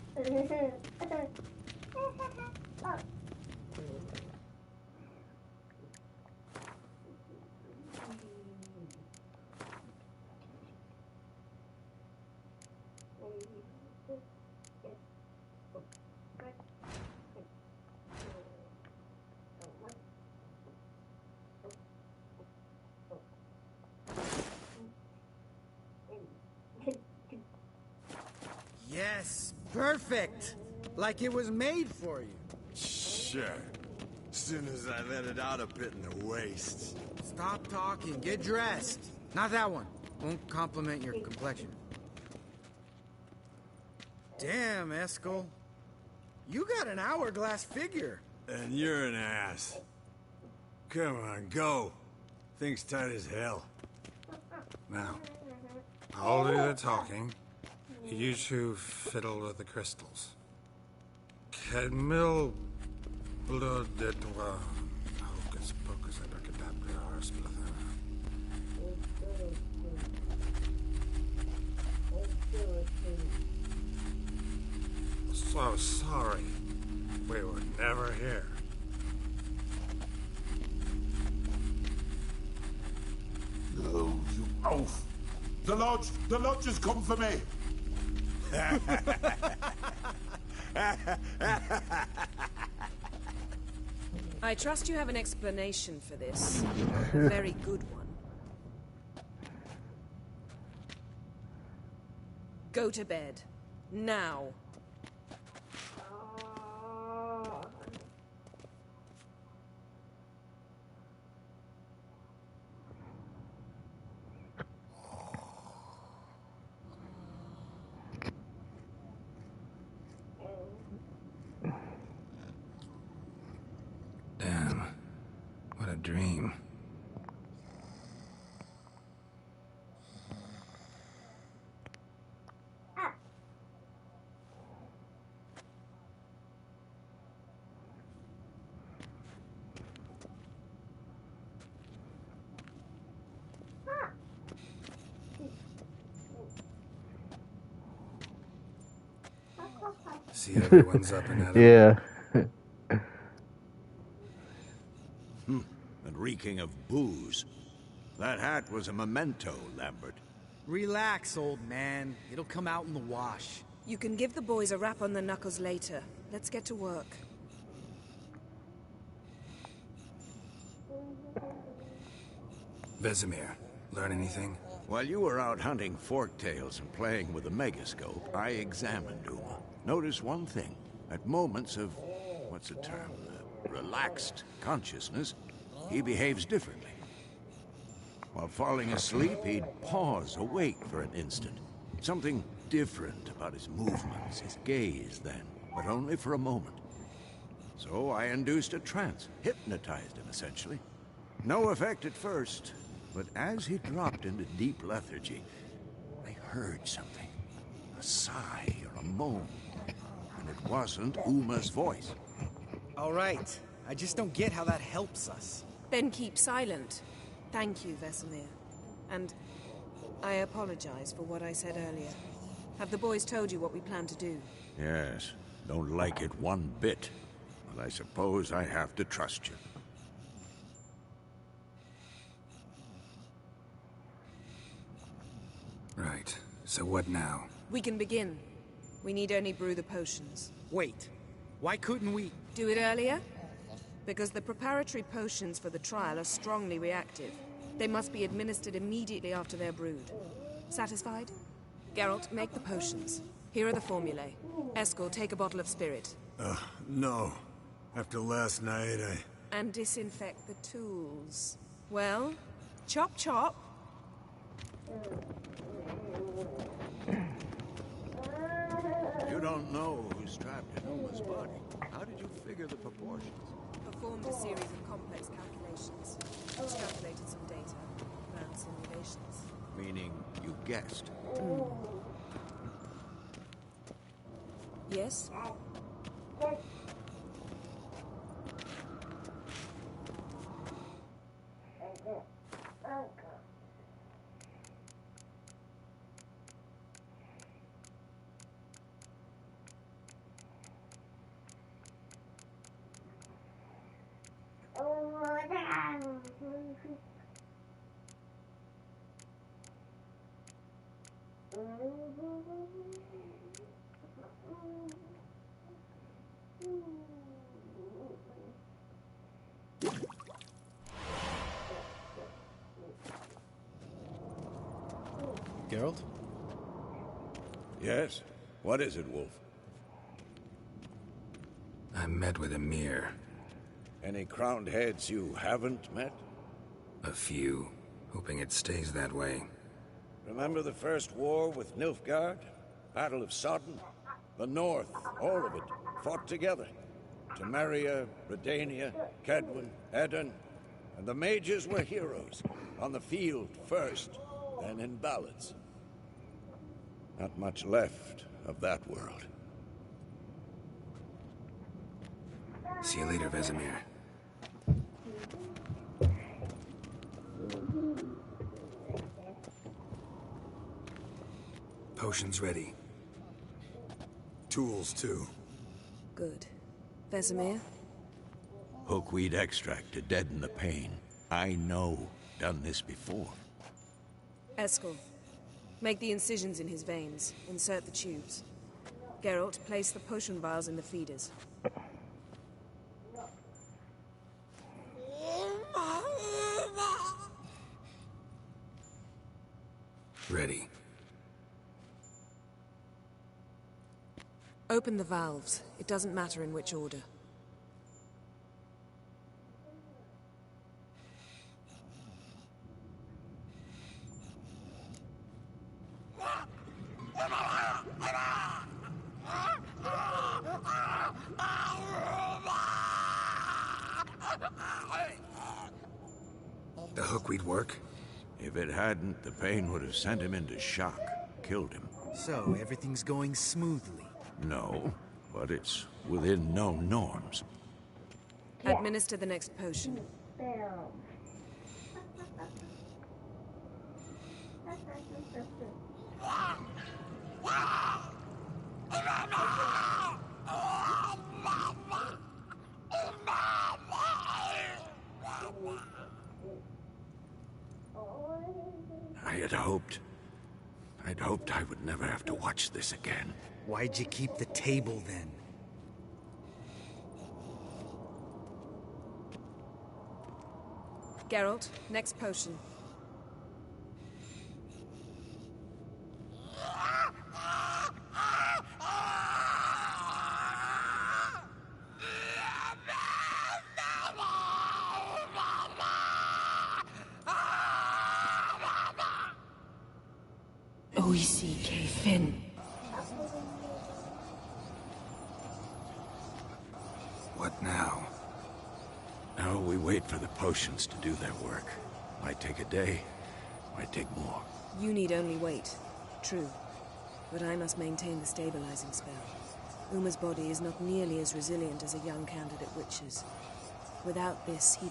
Speaker 7: Yes, perfect. Like it was made for you.
Speaker 6: Sure. As soon as I let it out a bit in the waist.
Speaker 7: Stop talking. Get dressed. Not that one. Won't compliment your complexion. Damn, Eskel. You got an hourglass figure.
Speaker 6: And you're an ass. Come on, go. Thing's tight as hell.
Speaker 4: Now, I'll do the talking. You two fiddle with the crystals. Camille blood de toi. Hocus pocus abracadabra splither. So sorry. We were never here.
Speaker 10: No, you oaf! The lodge has come for me!
Speaker 5: I trust you have an explanation for this. A very good one. Go to bed. Now.
Speaker 4: Damn. What a dream. See, everyone's up and at it.
Speaker 2: Yeah.
Speaker 11: And reeking of booze. That hat was a memento, Lambert.
Speaker 7: Relax, old man. It'll come out in the wash.
Speaker 5: You can give the boys a rap on the knuckles later. Let's get to work.
Speaker 4: Vesemir, learn anything?
Speaker 11: While you were out hunting forktails and playing with the megascope, I examined Uma. Notice one thing. At moments of, what's the term, relaxed consciousness, he behaves differently. While falling asleep, he'd pause, awake for an instant. Something different about his movements, his gaze then, but only for a moment. So I induced a trance, hypnotized him essentially. No effect at first, but as he dropped into deep lethargy, I heard something. A sigh or a moan. And it wasn't Uma's voice.
Speaker 7: All right. I just don't get how that helps us.
Speaker 5: Then keep silent. Thank you, Vesemir. And I apologize for what I said earlier. Have the boys told you what we plan to do?
Speaker 11: Yes, don't like it one bit. But I suppose I have to trust you.
Speaker 4: Right. So what now?
Speaker 5: We can begin. We need only brew the potions.
Speaker 7: Wait. Why couldn't we...
Speaker 5: Do it earlier? Because the preparatory potions for the trial are strongly reactive. They must be administered immediately after they're brewed. Satisfied? Geralt, make the potions. Here are the formulae. Eskel, take a bottle of spirit.
Speaker 6: No. After last night,
Speaker 5: And disinfect the tools. Well, chop chop.
Speaker 11: You don't know who's trapped in Uma's body. How did you figure the proportions?
Speaker 5: Performed a series of complex calculations. Extrapolated some data. Ran simulations.
Speaker 11: Meaning you guessed.
Speaker 5: Yes?
Speaker 7: Geralt?
Speaker 11: Yes? What is it, Wolf?
Speaker 4: I met with Emir.
Speaker 11: Any crowned heads you haven't met?
Speaker 4: A few. Hoping it stays that way.
Speaker 11: Remember the first war with Nilfgaard? Battle of Sodden? The North, all of it, fought together. Temeria, Redania, Kedwen, Edirn, and the mages were heroes. On the field first, then in ballads. Not much left of that world.
Speaker 4: See you later, Vesemir. Potions ready.
Speaker 6: Tools, too.
Speaker 5: Good. Vesemir?
Speaker 11: Hookweed extract to deaden the pain. I know. Done this before.
Speaker 5: Eskel. Make the incisions in his veins. Insert the tubes. Geralt, place the potion vials in the feeders.
Speaker 4: Ready.
Speaker 5: Open the valves. It doesn't matter in which order.
Speaker 4: The hookweed work?
Speaker 11: If it hadn't, the pain would have sent him into shock. Killed him.
Speaker 7: So, everything's going smoothly.
Speaker 11: No, but it's within known norms.
Speaker 5: Administer the next potion.
Speaker 11: I'd hoped I would never have to watch this again.
Speaker 7: Why'd you keep the table then?
Speaker 5: Geralt, next potion.
Speaker 8: OECK Finn.
Speaker 4: What now?
Speaker 11: Now we wait for the potions to do their work. Might take a day, might take more.
Speaker 5: You need only wait. True. But I must maintain the stabilizing spell. Uma's body is not nearly as resilient as a young candidate witch's. Without this, he...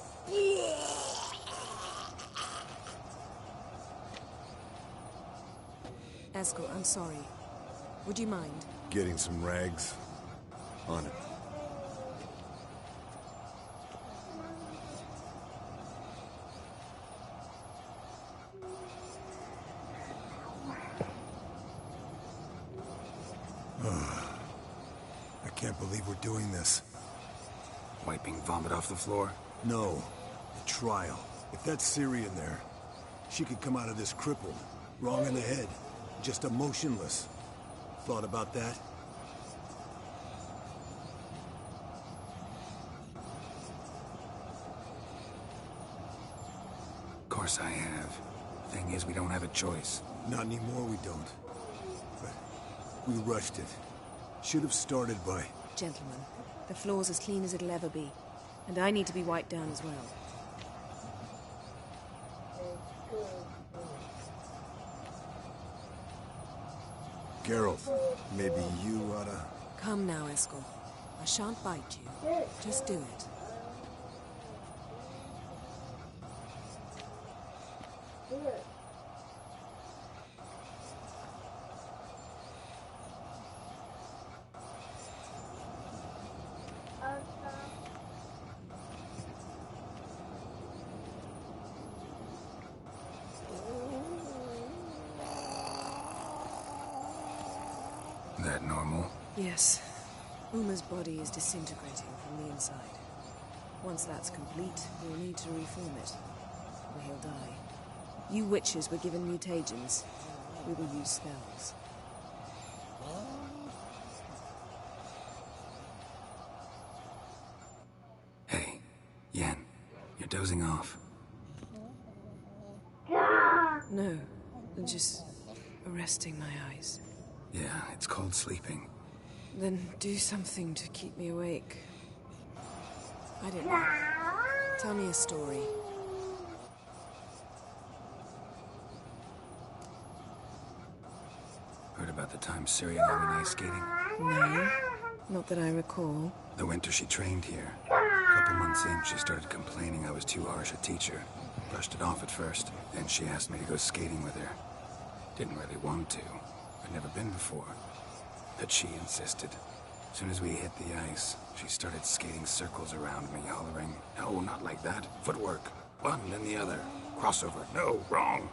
Speaker 5: Eskel, I'm sorry. Would you mind?
Speaker 6: Getting some rags? On it. I can't believe we're doing this.
Speaker 4: Wiping vomit off the floor?
Speaker 6: No. The trial. If that's Ciri in there, she could come out of this crippled, wrong in the head, just emotionless. Thought about that?
Speaker 4: Of course I have. Thing is, we don't have a choice.
Speaker 6: Not anymore, we don't. But we rushed it. Should have started by...
Speaker 5: Gentlemen, the floor's as clean as it'll ever be. And I need to be wiped down as well.
Speaker 6: Geralt, maybe you oughta...
Speaker 5: Come now, Eskel. I shan't bite you. Just do it.
Speaker 4: That normal?
Speaker 5: Yes. Uma's body is disintegrating from the inside. Once that's complete, we'll need to reform it, or he'll die. You witches were given mutagens. We will use spells.
Speaker 4: Hey, Yen, you're dozing off.
Speaker 5: No, I'm just arresting my eyes.
Speaker 4: Yeah, it's called sleeping.
Speaker 5: Then do something to keep me awake. I don't know. Tell me a story.
Speaker 4: Heard about the time Ciri and I went ice skating?
Speaker 5: No, not that I recall.
Speaker 4: The winter she trained here. A couple months in, she started complaining I was too harsh a teacher. Brushed it off at first. Then she asked me to go skating with her. Didn't really want to. I'd never been before. But she insisted. As soon as we hit the ice, she started skating circles around me, hollering, "No, not like that. Footwork. One, then the other. Crossover. No, wrong.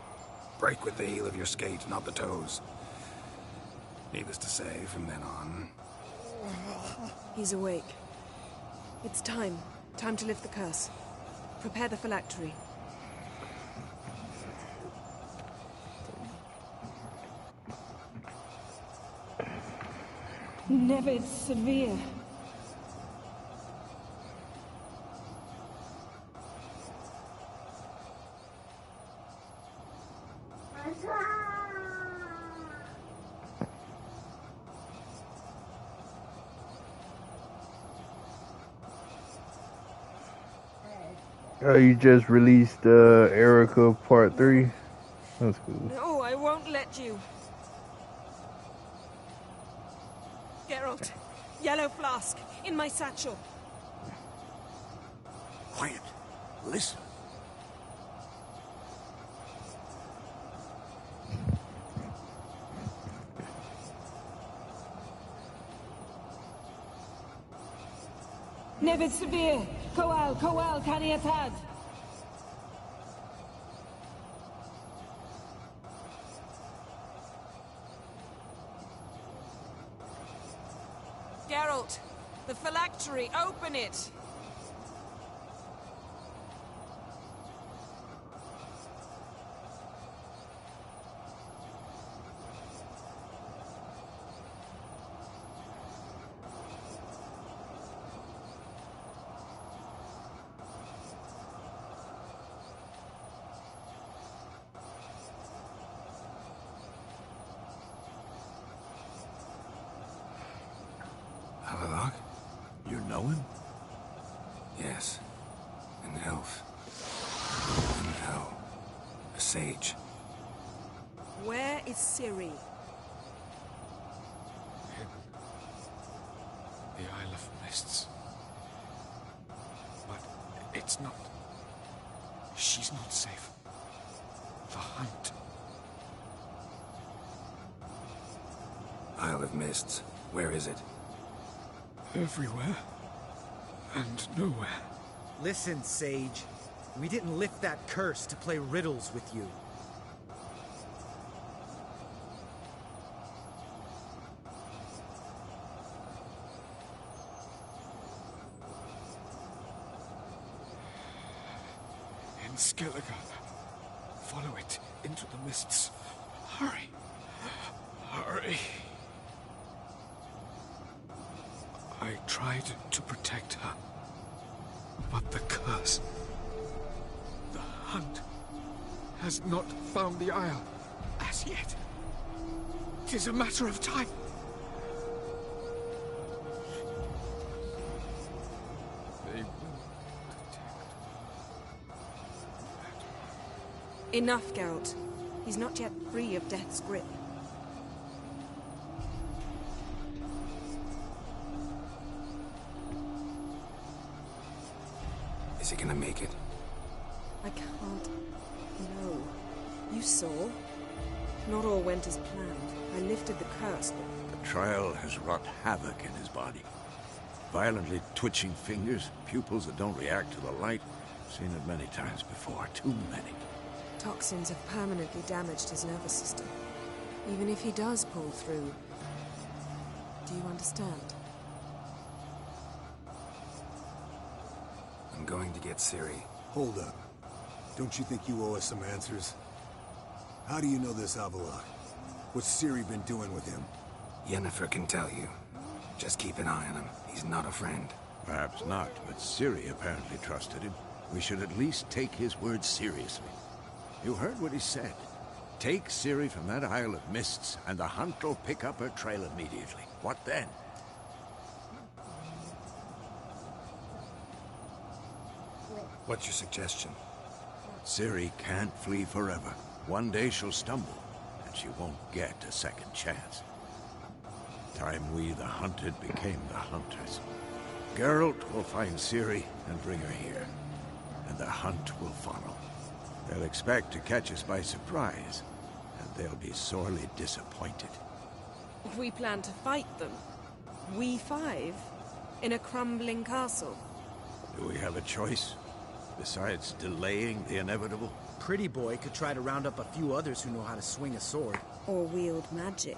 Speaker 4: Break with the heel of your skate, not the toes." Needless to say, from then on...
Speaker 5: He's awake. It's time. Time to lift the curse. Prepare the phylactery.
Speaker 8: Never severe.
Speaker 2: Oh, you just released Erica Part 3? That's cool.
Speaker 5: No, I won't let you. Geralt, yellow flask, in my satchel.
Speaker 11: Quiet. Listen.
Speaker 8: Never severe. Coal, Caniatad.
Speaker 5: Geralt, the phylactery, open it!
Speaker 4: Halalak?
Speaker 11: You know him?
Speaker 4: Yes. An elf. An hell. A sage.
Speaker 5: Where is Ciri?
Speaker 9: In the Isle of Mists. But it's not... She's not safe. The hunt.
Speaker 4: Isle of Mists. Where is it?
Speaker 9: Everywhere. And nowhere.
Speaker 7: Listen, Sage. We didn't lift that curse to play riddles with you.
Speaker 9: In Skellige. Follow it into the mists. Hurry. Hurry. I tried to protect her. But the curse... The hunt has not found the Isle as yet. 'Tis a matter of time. They will detect.
Speaker 5: Enough, Geralt. He's not yet free of death's grip.
Speaker 4: he gonna make it?
Speaker 5: I can't. No. You saw? Not all went as planned. I lifted the curse, but
Speaker 11: The trial has wrought havoc in his body. Violently twitching fingers, pupils that don't react to the light. Seen it many times before, too many.
Speaker 5: toxins have permanently damaged his nervous system. Even if he does pull through, do you understand?
Speaker 4: I'm going to get Ciri.
Speaker 6: Hold up. Don't you think you owe us some answers? How do you know this Avila? What's Ciri been doing with him?
Speaker 4: Yennefer can tell you. Just keep an eye on him. He's not a friend.
Speaker 11: Perhaps not, but Ciri apparently trusted him. We should at least take his words seriously. You heard what he said. Take Ciri from that Isle of Mists, and the hunt will pick up her trail immediately. What then?
Speaker 4: What's your suggestion?
Speaker 11: Ciri can't flee forever. One day she'll stumble, and she won't get a second chance. Time we, the hunted, became the hunters. Geralt will find Ciri and bring her here, and the hunt will follow. They'll expect to catch us by surprise, and they'll be sorely disappointed.
Speaker 5: We plan to fight them. We five? In a crumbling castle?
Speaker 11: Do we have a choice? Besides delaying the inevitable?
Speaker 7: Pretty Boy could try to round up a few others who know how to swing a sword.
Speaker 5: Or wield magic.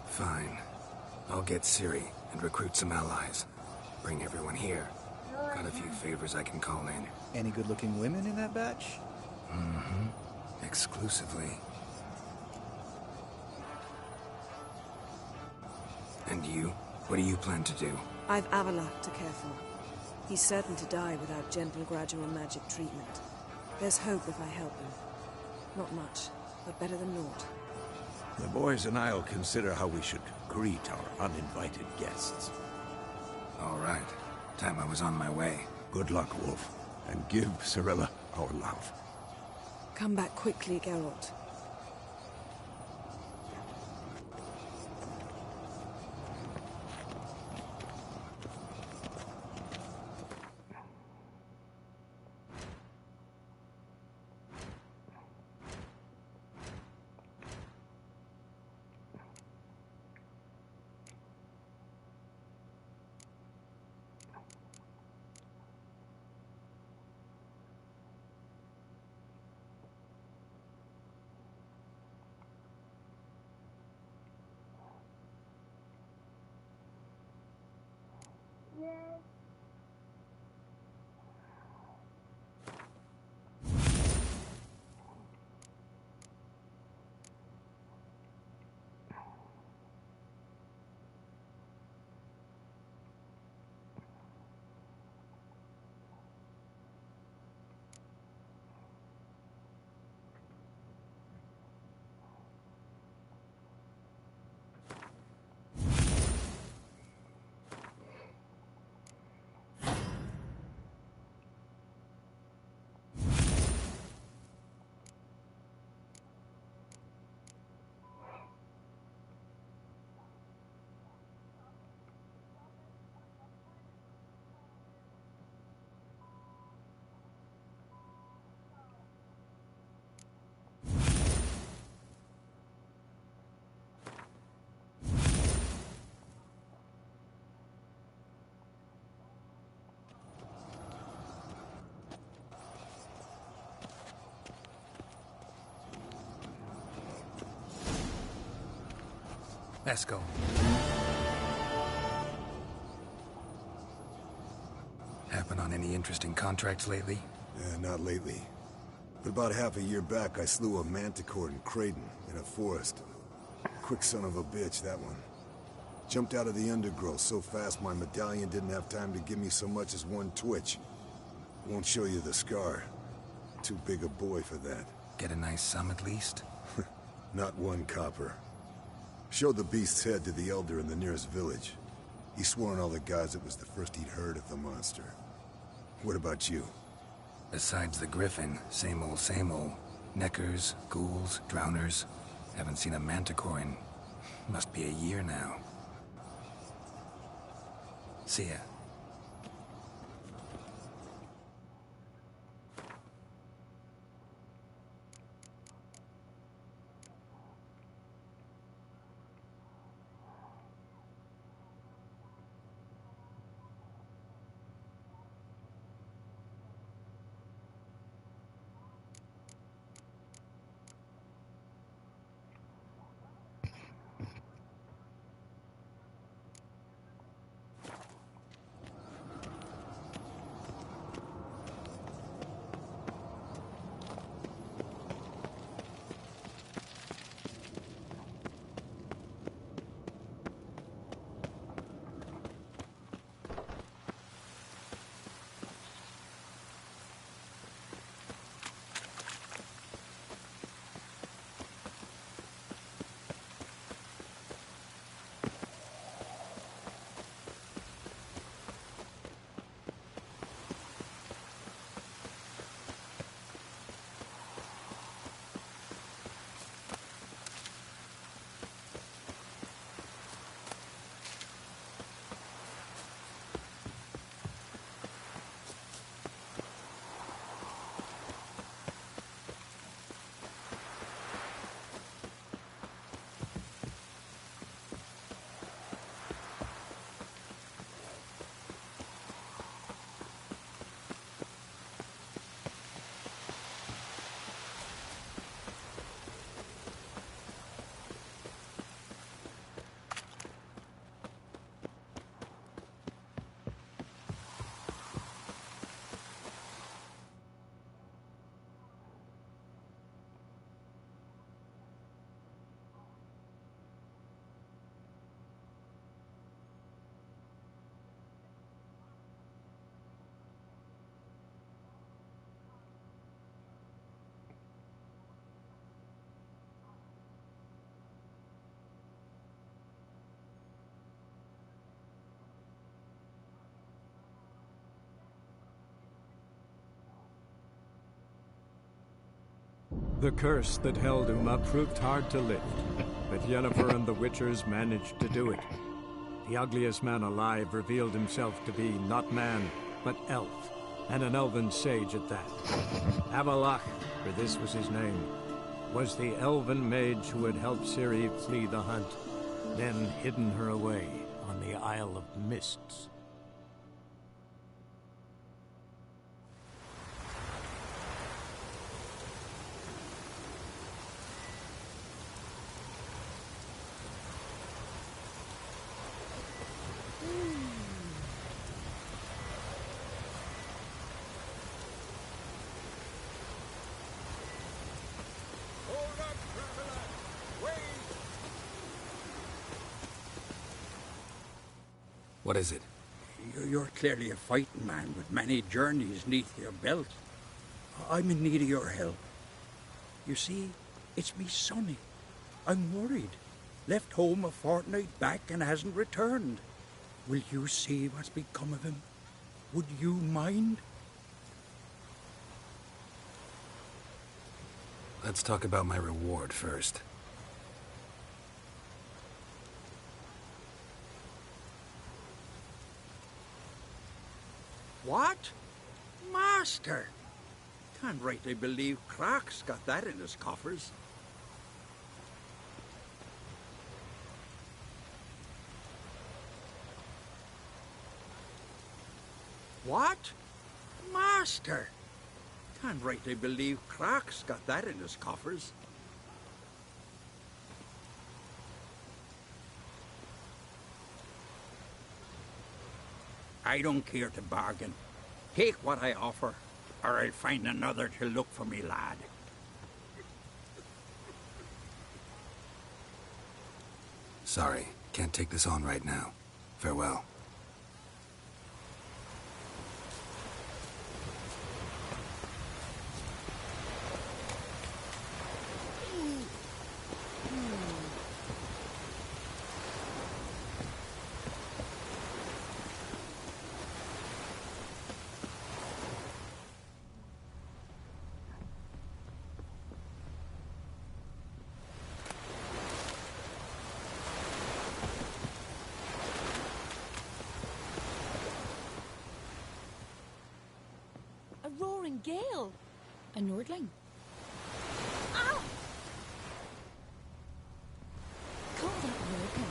Speaker 4: Fine. I'll get Ciri and recruit some allies. Bring everyone here. Got a few favors I can call in.
Speaker 7: Any good-looking women in that batch?
Speaker 4: Mm-hmm. Exclusively. And you? What do you plan to do?
Speaker 5: I've Avila to care for. He's certain to die without gentle, gradual magic treatment. There's hope if I help him. Not much, but better than naught.
Speaker 11: The boys and I'll consider how we should greet our uninvited guests.
Speaker 4: All right. Time I was on my way.
Speaker 11: Good luck, Wolf. And give Cirilla our love.
Speaker 5: Come back quickly, Geralt.
Speaker 4: Esco. Happen on any interesting contracts lately?
Speaker 6: Not lately. But about half a year back, I slew a manticore in Creighton, in a forest. Quick son of a bitch, that one. Jumped out of the undergrowth so fast my medallion didn't have time to give me so much as one twitch. Won't show you the scar. Too big a boy for that.
Speaker 4: Get a nice sum at least?
Speaker 6: Not one copper. Showed the beast's head to the elder in the nearest village. He swore on all the gods it was the first he'd heard of the monster. What about you?
Speaker 4: Besides the griffin, same old, same old. Neckers, ghouls, drowners. Haven't seen a manticore in... must be a year now. See ya.
Speaker 1: The curse that held Uma proved hard to lift, but Yennefer and the Witchers managed to do it. The ugliest man alive revealed himself to be not man, but elf, and an elven sage at that. Avalach, for this was his name, was the elven mage who had helped Ciri flee the hunt, then hidden her away on the Isle of Mists.
Speaker 4: What is it?
Speaker 12: You're clearly a fighting man with many journeys neath your belt. I'm in need of your help. You see, it's me Sonny. I'm worried. Left home a fortnight back and hasn't returned. Will you see what's become of him? Would you mind?
Speaker 4: Let's talk about my reward first.
Speaker 12: What? Master! Can't rightly believe Croc's got that in his coffers. What? Master! Can't rightly believe Croc's got that in his coffers. I don't care to bargain. Take what I offer, or I'll find another to look for me lad.
Speaker 4: Sorry, can't take this on right now. Farewell.
Speaker 13: A roaring gale.
Speaker 14: A Nordling.
Speaker 13: Ah!
Speaker 14: Call that broken.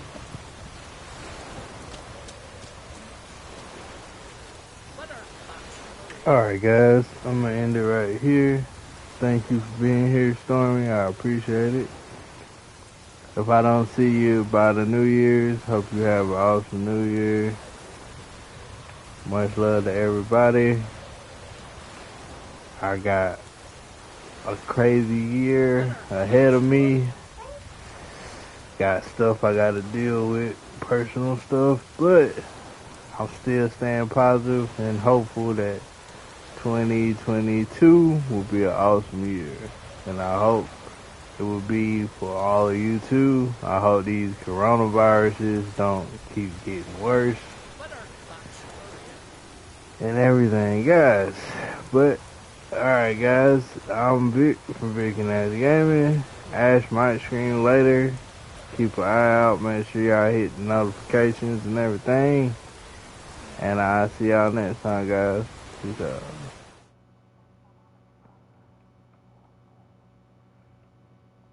Speaker 2: Alright guys, I'm gonna end it right here. Thank you for being here, Stormy. I appreciate it. If I don't see you by the New Year's, hope you have an awesome New Year. Much love to everybody. I got a crazy year ahead of me. Got stuff I gotta deal with, personal stuff, but I'm still staying positive and hopeful that 2022 will be an awesome year. And I hope it will be for all of you too. I hope these coronaviruses don't keep getting worse and everything, guys. But alright guys, I'm Vic from Vic&Ashley Gaming. Ash might stream later. Keep an eye out, make sure y'all hit the notifications and everything. And I'll see y'all next time, guys. Peace out.